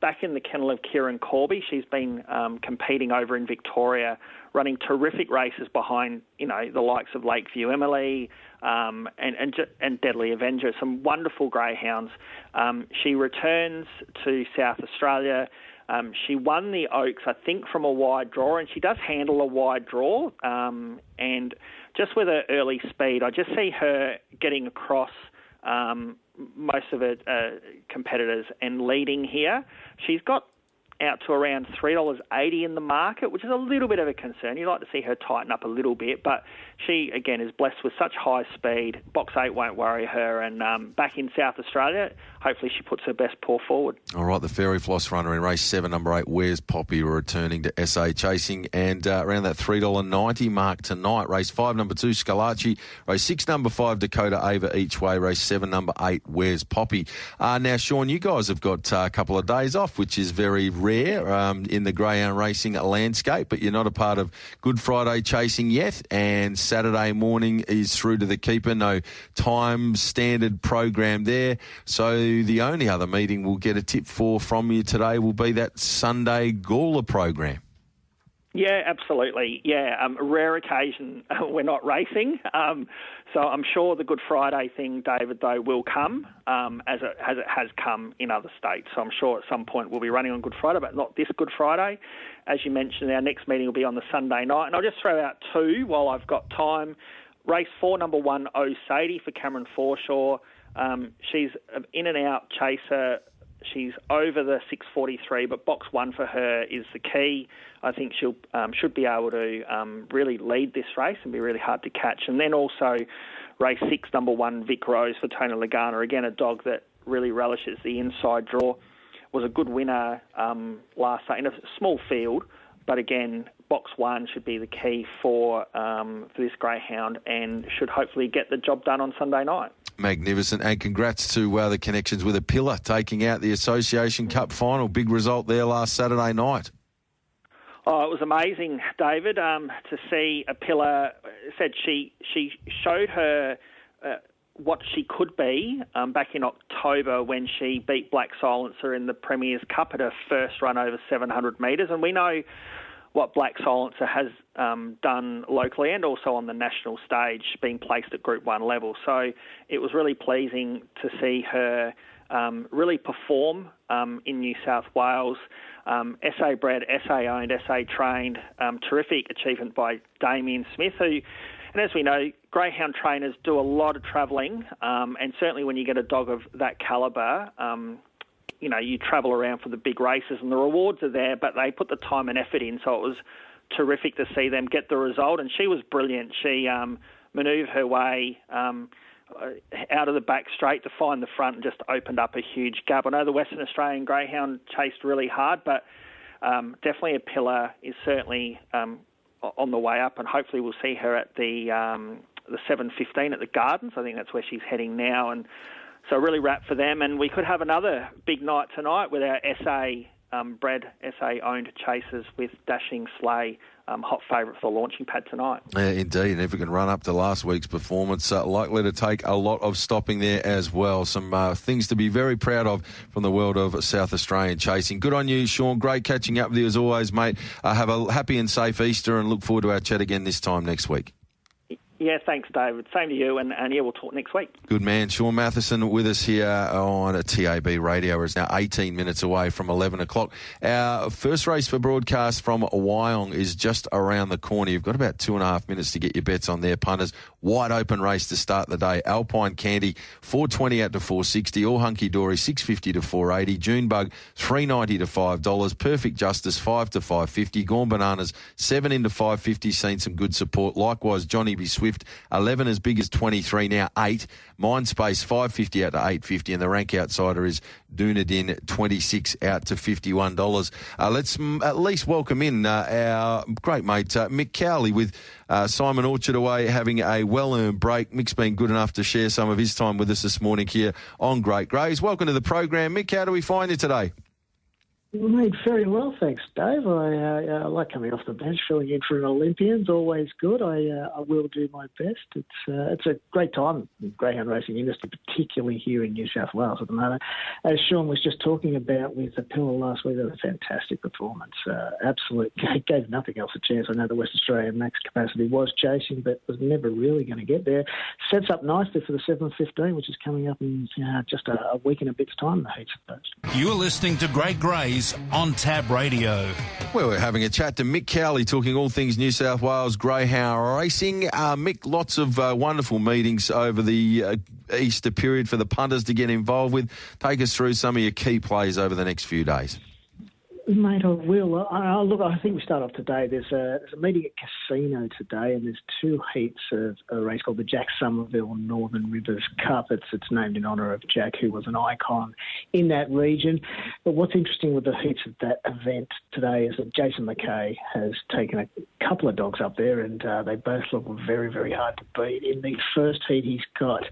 Back in the kennel of Kieran Corby. She's been competing over in Victoria, running terrific races behind, the likes of Lakeview Emily and Deadly Avenger. Some wonderful greyhounds. She returns to South Australia. She won the Oaks, I think, from a wide draw, and she does handle a wide draw. And just with her early speed, I just see her getting across most of her competitors and leading here. She's got out to around $3.80 in the market, which is a little bit of a concern. You'd like to see her tighten up a little bit, but she, again, is blessed with such high speed. Box 8 won't worry her, and back in South Australia, hopefully she puts her best paw forward. All right, the Fairy Floss runner in race 7, number 8, Where's Poppy, returning to SA Chasing, and around that $3.90 mark tonight. Race 5, number 2, Scalacci. Race 6, number 5, Dakota Ava each way. Race 7, number 8, Where's Poppy. Now, Sean, you guys have got a couple of days off, which is very rare rare in the greyhound racing landscape, but you're not a part of Good Friday chasing yet, and Saturday morning is through to the keeper. No time standard program there. So the only other meeting we'll get a tip for from you today will be that Sunday Gawler program. Yeah, absolutely. Yeah, a rare occasion we're not racing. So I'm sure the Good Friday thing, David, though, will come as it has come in other states. So I'm sure at some point we'll be running on Good Friday, but not this Good Friday. As you mentioned, our next meeting will be on the Sunday night. And I'll just throw out two while I've got time. Race 4, number 1, O'Sadie for Cameron Forshaw. She's an in-and-out chaser. She's over the 6:43, but box 1 for her is the key. I think she'll should be able to really lead this race and be really hard to catch. And then also race 6, number 1, Vic Rose for Tony Lagana. Again, a dog that really relishes the inside draw. Was a good winner last night in a small field, but again, box 1 should be the key for this greyhound and should hopefully get the job done on Sunday night. Magnificent, and congrats to the connections with Apilla taking out the Association Cup final. Big result there last Saturday night. Oh, it was amazing, David, to see Apilla. Said she showed her what she could be back in October when she beat Black Silencer in the Premier's Cup at her first run over 700 metres, and we know what Black Silencer has done locally and also on the national stage, being placed at Group 1 level. So it was really pleasing to see her really perform in New South Wales. SA bred, SA owned, SA trained, terrific achievement by Damien Smith, who, and as we know, greyhound trainers do a lot of travelling, and certainly when you get a dog of that calibre, you travel around for the big races and the rewards are there, but they put the time and effort in. So it was terrific to see them get the result. And she was brilliant. She manoeuvred her way out of the back straight to find the front and just opened up a huge gap. I know the Western Australian greyhound chased really hard, but definitely Apilla is certainly on the way up, and hopefully we'll see her at the 7:15 at the Gardens. I think that's where she's heading now, and so really wrap for them. And we could have another big night tonight with our SA bred, SA owned chasers with Dashing Sleigh, hot favourite for the launching pad tonight. Yeah, indeed, and if we can run up to last week's performance, likely to take a lot of stopping there as well. Some things to be very proud of from the world of South Australian chasing. Good on you, Sean. Great catching up with you as always, mate. Have a happy and safe Easter and look forward to our chat again this time next week. Yeah, thanks, David. Same to you, and yeah, we'll talk next week. Good man. Sean Matheson with us here on TAB Radio. It's now 18 minutes away from 11 o'clock. Our first race for broadcast from Wyong is just around the corner. You've got about 2.5 minutes to get your bets on there, punters. Wide open race to start the day. Alpine Candy, 420 out to 460. All Hunky Dory, 650 to 480. Junebug, 390 to $5. Perfect Justice, 5 to 550. Gone Bananas, 7 into 550. Seen some good support. Likewise, Johnny B. Swift, 11 as big as 23, now 8. Mindspace, 550 out to 850. And the rank outsider is Dunedin, 26 out to $51. Let's at least welcome in our great mate, Mick Cowley, with Simon Orchard away having a well-earned break. Mick's been good enough to share some of his time with us this morning here on Great Greys. Welcome to the program, Mick. How do we find you today? Made very well, thanks, Dave. I like coming off the bench, filling in for an Olympians. Always good. I will do my best. It's a great time in the greyhound racing industry, particularly here in New South Wales at the moment. As Sean was just talking about with the Apilla last week, it was a fantastic performance. Absolute gave nothing else a chance. I know the West Australian max capacity was chasing, but was never really going to get there. Sets up nicely for the 7:15, which is coming up in just a week and a bit's time. The heats of those. You're listening to Great Greys on TAB Radio. Well, we're having a chat to Mick Cowley, talking all things New South Wales greyhound racing. Mick, lots of wonderful meetings over the Easter period for the punters to get involved with. Take us through some of your key plays over the next few days. Mate, I will. Look, I think we start off today. There's a meeting at Casino today, and there's 2 heats of a race called the Jack Somerville Northern Rivers Cup. It's named in honour of Jack, who was an icon in that region. But what's interesting with the heats of that event today is that Jason McKay has taken a couple of dogs up there, and they both look very, very hard to beat. In the first heat, he's got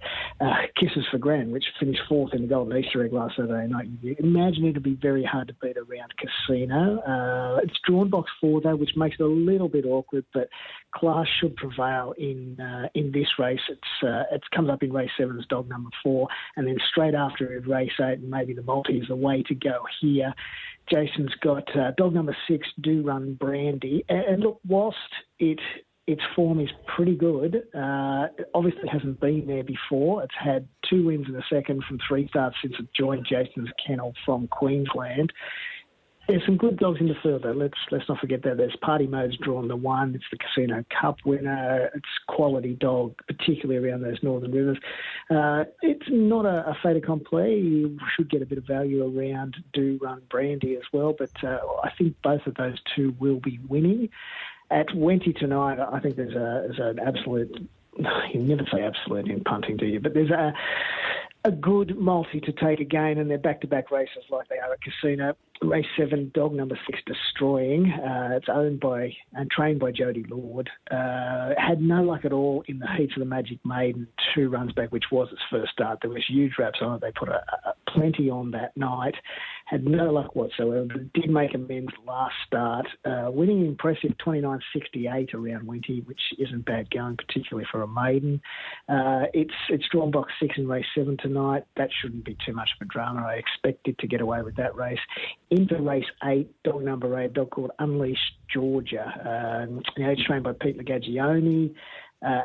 Kisses for Grand, which finished 4th in the Golden Easter Egg last Saturday night. You imagine it'd be very hard to beat around Casino. Casino. It's drawn box 4 though, which makes it a little bit awkward, but class should prevail in this race. It comes up in race 7 as dog number 4, and then straight after in race 8, and maybe the multi is the way to go here. Jason's got dog number 6, Do Run Brandy, and look, whilst its form is pretty good. It obviously hasn't been there before. It's had 2 wins in a second from 3 starts since it joined Jason's kennel from Queensland. There's some good dogs in the field, though. Let's not forget that. There's Party Mode's drawn the 1. It's the Casino Cup winner. It's quality dog, particularly around those northern rivers. It's not a fait accompli. You should get a bit of value around Do Run Brandy as well, but I think both of those 2 will be winning. At Wenty tonight, I think there's an absolute, you never say absolute in punting, do you? But there's a good multi to take again, and they're back-to-back races like they are at Casino. Race 7, dog number 6, Destroying. It's owned by and trained by Jodie Lord. Had no luck at all in the heats of the Magic Maiden 2 runs back, which was its first start. There was huge wraps on it. They put plenty on that night. Had no luck whatsoever, but did make amends last start, winning impressive 29.68 around Wenty, which isn't bad going, particularly for a maiden. It's drawn box 6 in race 7 tonight. That shouldn't be too much of a drama. I expect it to get away with that race. Into race 8, dog number 8, dog called Unleashed Georgia. It's trained by Pete Lagagioni.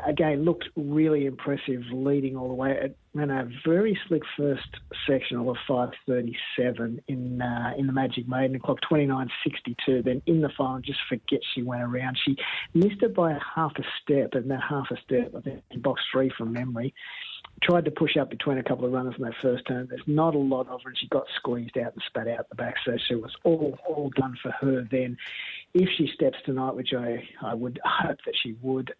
Again, looked really impressive leading all the way. It ran a very slick first sectional of 5:37 in the Magic Maiden. It clocked 29.62. Then in the final, just forget she went around. She missed it by half a step, and that half a step, I think, in box 3 from memory. Tried to push up between a couple of runners in that first turn. There's not a lot of her, and she got squeezed out and spat out the back, so she was all done for her then. If she steps tonight, which I would hope that she would,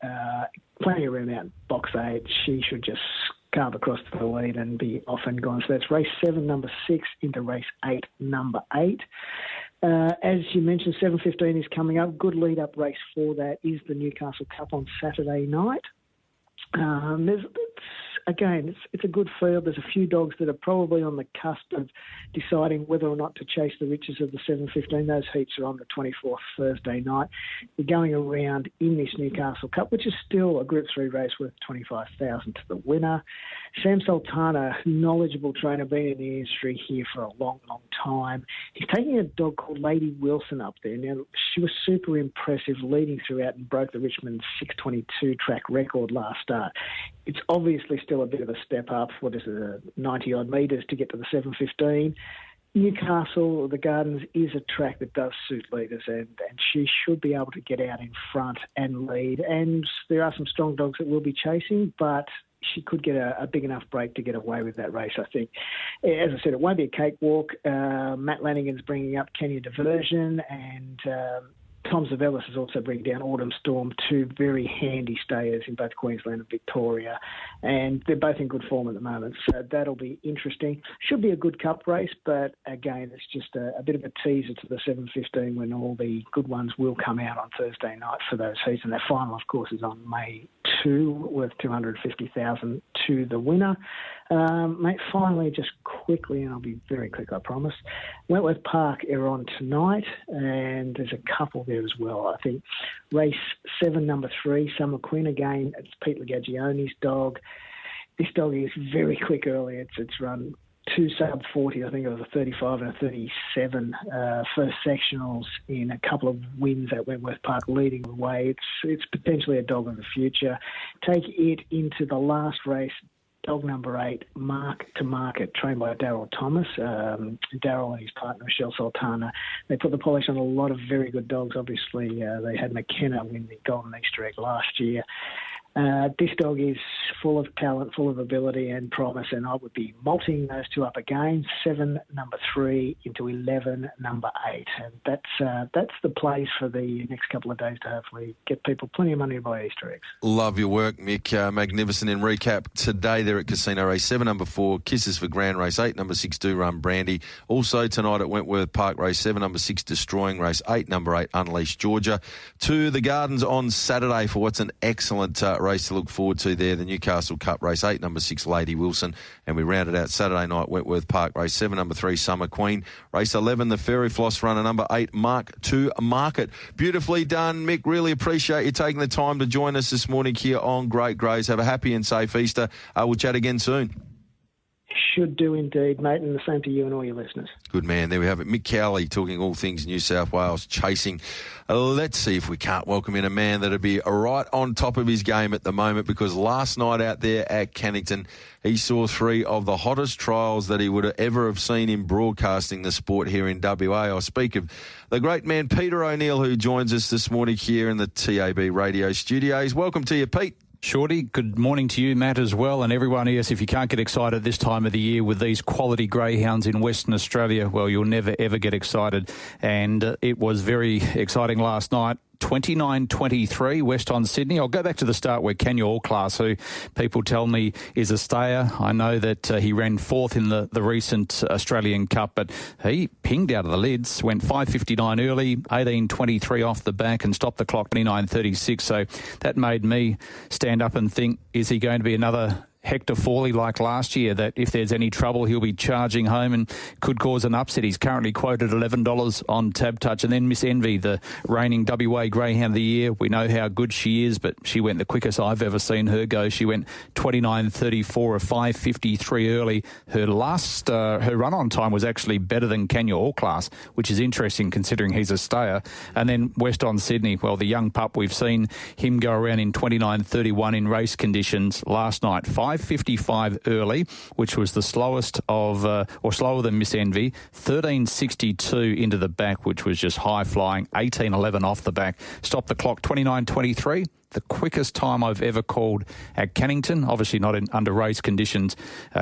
plenty of room out in box 8, she should just carve across to the lead and be off and gone. So that's race 7, number 6, into race 8, number 8. As you mentioned, 7:15 is coming up. Good lead-up race for that is the Newcastle Cup on Saturday night. It's a good field. There's a few dogs that are probably on the cusp of deciding whether or not to chase the riches of the 7:15. Those heats are on the 24th, Thursday night. They're going around in this Newcastle Cup, which is still a Group 3 race worth $25,000 to the winner. Sam Sultana, knowledgeable trainer, been in the industry here for a long, long time. He's taking a dog called Lady Wilson up there. Now, she was super impressive leading throughout and broke the Richmond 6:22 track record last start. It's obviously still a bit of a step up. 90-odd metres to get to the 7:15. Newcastle, the Gardens, is a track that does suit leaders, and she should be able to get out in front and lead. And there are some strong dogs that will be chasing, but she could get a big enough break to get away with that race, I think. As I said, it won't be a cakewalk. Matt Lanigan's bringing up Kenya Diversion, and Tom Zavelis is also bringing down Autumn Storm, 2 very handy stayers in both Queensland and Victoria, and they're both in good form at the moment, so that'll be interesting. Should be a good cup race, but again, it's just a bit of a teaser to the 7:15 when all the good ones will come out on Thursday night for those heats, and that final, of course, is on May 2, worth $250,000 to the winner. Mate, finally, just quickly, and I'll be very quick, I promise. Wentworth Park are on tonight, and there's a couple there as well. I think race 7, number 3, Summer Queen. Again, it's Pete Lagagioni's dog. This dog is very quick early. It's run 2 sub-40, I think it was a 35 and a 37 first sectionals in a couple of wins at Wentworth Park leading the way. It's potentially a dog of the future. Take it into the last race, dog number 8, Mark to Market, trained by Daryl Thomas. Daryl and his partner, Michelle Sultana, they put the polish on a lot of very good dogs. Obviously, they had McKenna win the Golden Easter Egg last year. This dog is full of talent, full of ability and promise, and I would be multing those 2 up again, 7, number 3, into 11, number 8. And that's the place for the next couple of days to hopefully get people plenty of money to buy Easter eggs. Love your work, Mick. Magnificent. In recap, today they're at Casino Race 7, number 4, Kisses for Grand, Race 8, number 6, Do Run Brandy. Also tonight at Wentworth Park, Race 7, number 6, Destroying, Race 8, number 8, Unleashed Georgia. To the Gardens on Saturday for what's an excellent race to look forward to there, the Newcastle Cup race 8, number 6, Lady Wilson. And we rounded out Saturday night, Wentworth Park race 7, number 3, Summer Queen. Race 11, the Fairy Floss runner, number 8, Mark to Market. Beautifully done, Mick. Really appreciate you taking the time to join us this morning here on Great Greys. Have a happy and safe Easter. We'll chat again soon. Should do indeed, mate, and the same to you and all your listeners. Good man. There we have it. Mick Cowley talking all things New South Wales, chasing. Let's see if we can't welcome in a man that'll be right on top of his game at the moment, because last night out there at Cannington, he saw 3 of the hottest trials that he would ever have seen in broadcasting the sport here in WA. I speak of the great man Peter O'Neill, who joins us this morning here in the TAB radio studios. Welcome to you, Pete. Shorty, good morning to you, Matt, as well, and everyone. Yes, if you can't get excited this time of the year with these quality greyhounds in Western Australia, well, you'll never, ever get excited. And it was very exciting last night. 29-23, West on Sydney. I'll go back to the start where Kenya All Class, who people tell me is a stayer. I know that he ran 4th in the recent Australian Cup, but he pinged out of the lids, went 5.59 early, 18.23 off the back and stopped the clock 29.36. So that made me stand up and think, is he going to be another Hector Forley like last year, that if there's any trouble, he'll be charging home and could cause an upset? He's currently quoted $11 on Tab Touch. And then Miss Envy, the reigning WA Greyhound of the Year. We know how good she is, but she went the quickest I've ever seen her go. She went 29.34, a 5.53 early. Her last, her run-on time was actually better than Kenya All Class, which is interesting considering he's a stayer. And then West on Sydney, well, the young pup, we've seen him go around in 29.31 in race conditions last night. 5.55 early, which was the slowest of, or slower than Miss Envy. 13.62 into the back, which was just high flying. 18.11 off the back. Stopped the clock 29.23. The quickest time I've ever called at Cannington. Obviously not in under race conditions.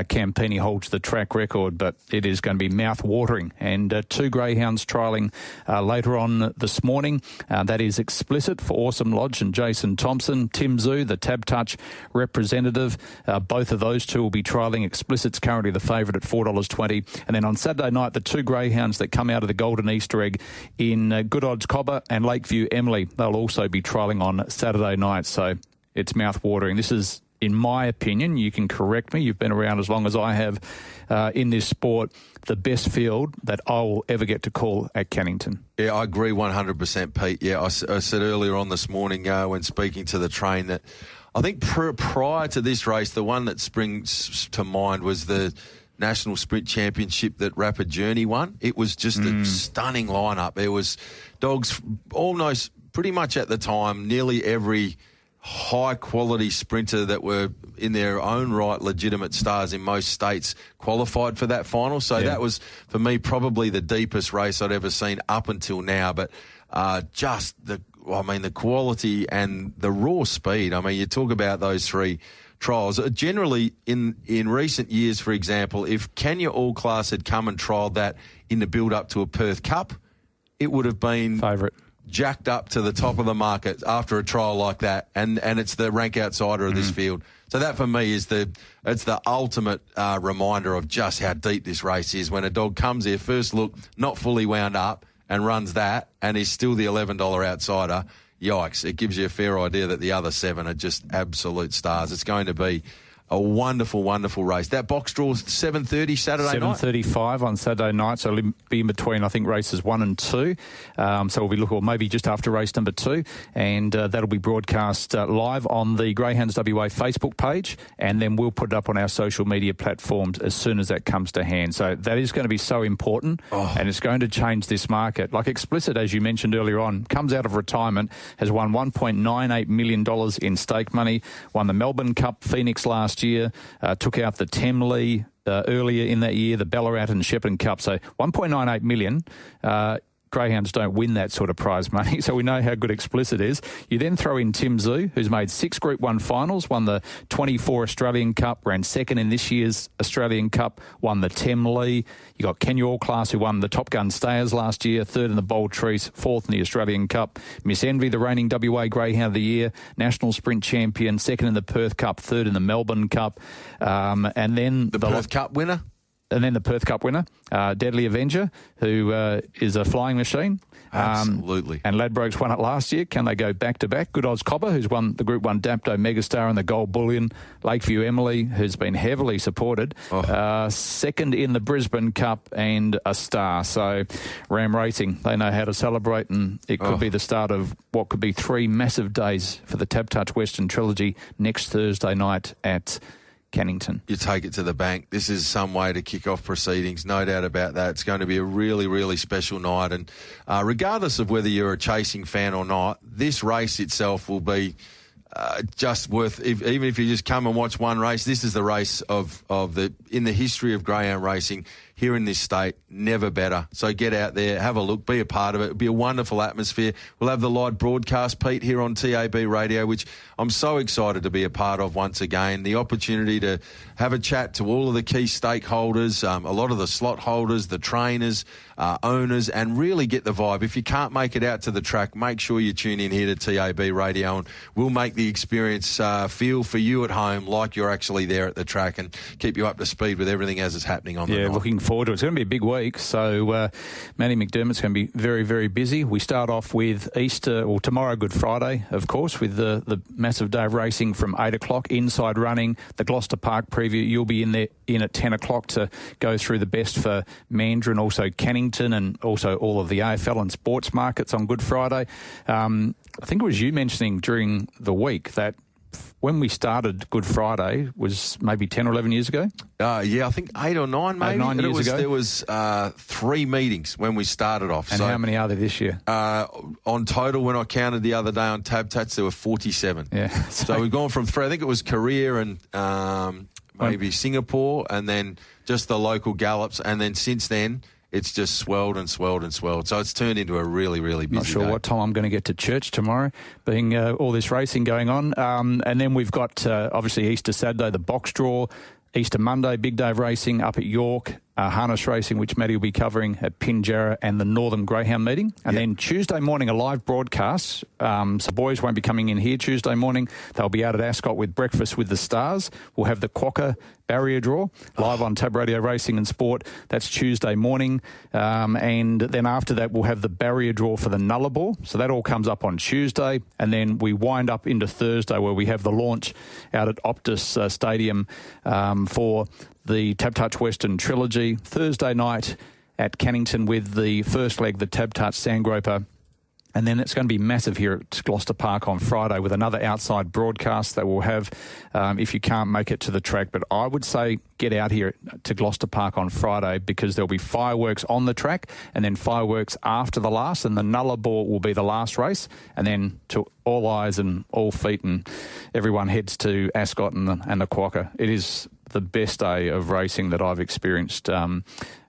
Campini holds the track record, but it is going to be mouth-watering. And 2 greyhounds trialling later on this morning. That is Explicit for Awesome Lodge and Jason Thompson. Tim Zoo, the Tab Touch representative. Both of those 2 will be trialling. Explicit's currently the favourite at $4.20. And then on Saturday night, the 2 greyhounds that come out of the Golden Easter Egg in Good Odds Cobber and Lakeview Emily, they'll also be trialling on Saturday night. So it's mouth-watering. This is, in my opinion, you can correct me, you've been around as long as I have in this sport, the best field that I will ever get to call at Cannington. Yeah, I agree 100%, Pete. Yeah, I said earlier on this morning when speaking to the train that I think prior to this race, the one that springs to mind was the National Sprint Championship that Rapid Journey won. It was just a stunning lineup. There was dogs almost pretty much at the time, nearly every high-quality sprinter that were in their own right legitimate stars in most states qualified for that final. So that was, for me, probably the deepest race I'd ever seen up until now. But just the quality and the raw speed. I mean, you talk about those 3 trials. Generally, in recent years, for example, if Kenya All Class had come and trialled that in the build-up to a Perth Cup, it would have been favourite, jacked up to the top of the market after a trial like that, and it's the rank outsider of this field. So that for me is the ultimate reminder of just how deep this race is. When a dog comes here, first look, not fully wound up, and runs that, and is still the $11 outsider, yikes, it gives you a fair idea that the other 7 are just absolute stars. It's going to be a wonderful, wonderful race. That box draw 7:30 Saturday night? 7:35 on Saturday night, so it'll be in between, I think, races 1 and 2. So we'll be looking, or maybe just after race number 2, and that'll be broadcast live on the Greyhounds WA Facebook page, and then we'll put it up on our social media platforms as soon as that comes to hand. So that is going to be so important, and it's going to change this market. Like Explicit, as you mentioned earlier on, comes out of retirement, has won $1.98 million in stake money, won the Melbourne Cup Phoenix last year, took out the Temley earlier in that year, the Ballarat and Shepparton Cup. So $1.98 million. Greyhounds don't win that sort of prize money, so we know how good Explicit is. You then throw in Tim Zoo, who's made 6 Group 1 finals, won the 24 Australian Cup, ran 2nd in this year's Australian Cup, won the Temley. You got Kenya All Class, who won the Top Gun Stayers last year, 3rd in the Bold Trees, 4th in the Australian Cup. Miss Envy, the reigning WA Greyhound of the Year, National Sprint Champion, 2nd in the Perth Cup, 3rd in the Melbourne Cup. And then the Perth Cup winner? And then the Perth Cup winner, Deadly Avenger, who is a flying machine. Absolutely. And Ladbrokes won it last year. Can they go back-to-back? Good Oz Cobber, who's won the Group 1 Dapto Megastar and the Gold Bullion. Lakeview Emily, who's been heavily supported. Second in the Brisbane Cup and a star. So Ram Racing, they know how to celebrate, and it could be the start of what could be 3 massive days for the Tab Touch Western Trilogy next Thursday night at Cannington. You take it to the bank. This is some way to kick off proceedings, no doubt about that. It's going to be a really, really special night. And regardless of whether you're a chasing fan or not, this race itself will be just worth, even if you just come and watch one race, this is the race in the history of greyhound racing here in this state, never better. So get out there, have a look, be a part of it. It'll be a wonderful atmosphere. We'll have the live broadcast, Pete, here on TAB Radio, which I'm so excited to be a part of once again. The opportunity to have a chat to all of the key stakeholders, a lot of the slot holders, the trainers, owners, and really get the vibe. If you can't make it out to the track, make sure you tune in here to TAB Radio, and we'll make the experience feel for you at home like you're actually there at the track, and keep you up to speed with everything as it's happening on the night. Looking forward to it. It's going to be a big week, so Matty McDermott's going to be very, very busy. We start off with Easter, or tomorrow, Good Friday, of course, with the massive day of racing from 8 o'clock, inside running, the Gloucester Park preview. You'll be in at 10 o'clock to go through the best for Mandurah, also Cannington, and also all of the AFL and sports markets on Good Friday. I think it was you mentioning during the week that when we started Good Friday was maybe 10 or 11 years ago? I think 8 or 9 maybe. 9 years ago. There was 3 meetings when we started off. And how many are there this year? On total, when I counted the other day on Tab Tats, there were 47. Yeah. So we've gone from 3, I think it was Korea and maybe Singapore, and then just the local gallops, and then since then it's just swelled and swelled and swelled. So it's turned into a really, really busy Not sure day. what time I'm going to get to church tomorrow, being all this racing going on. And then we've got, obviously, Easter Saturday, the box draw. Easter Monday, big day of racing up at York. Harness racing, which Matty will be covering at Pinjarra, and the Northern Greyhound meeting. And then Tuesday morning, a live broadcast. So boys won't be coming in here Tuesday morning. They'll be out at Ascot with Breakfast with the Stars. We'll have the Quokka barrier draw live on Tab Radio Racing and Sport. That's Tuesday morning. And then after that, we'll have the barrier draw for the Nullarbor. So that all comes up on Tuesday. And then we wind up into Thursday, where we have the launch out at Optus Stadium for the Tab Touch Western Trilogy. Thursday night at Cannington with the first leg, the Tab Touch Sandgroper. And then it's going to be massive here at Gloucester Park on Friday with another outside broadcast that we'll have if you can't make it to the track. But I would say get out here to Gloucester Park on Friday, because there'll be fireworks on the track and then fireworks after the last, and the Nullarbor will be the last race. And then to all eyes and all feet, and everyone heads to Ascot and the Quokka. It is the best day of racing that I've experienced.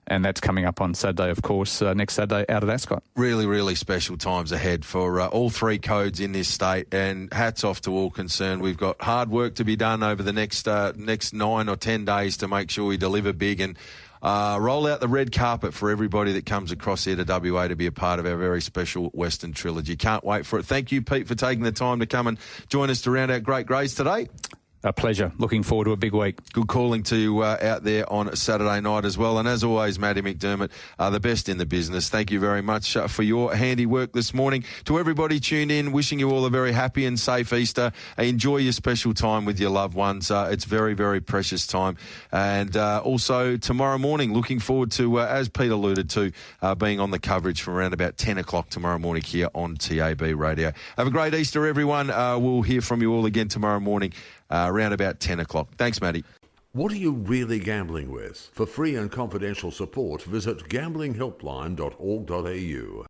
And that's coming up on Saturday, of course, next Saturday out at Ascot. Really, really special times ahead for all 3 codes in this state, and hats off to all concerned. We've got hard work to be done over the next 9 or 10 days to make sure we deliver big and roll out the red carpet for everybody that comes across here to WA to be a part of our very special Western Trilogy. Can't wait for it. Thank you, Pete, for taking the time to come and join us to round out Great Greys today. A pleasure. Looking forward to a big week. Good calling to you out there on Saturday night as well. And as always, Matty McDermott, the best in the business. Thank you very much for your handiwork this morning. To everybody tuned in, wishing you all a very happy and safe Easter. Enjoy your special time with your loved ones. It's very, very precious time. And also tomorrow morning, looking forward to, as Pete alluded to, being on the coverage from around about 10 o'clock tomorrow morning here on TAB Radio. Have a great Easter, everyone. We'll hear from you all again tomorrow morning. Around about 10 o'clock. Thanks, Matty. What are you really gambling with? For free and confidential support, visit gamblinghelpline.org.au.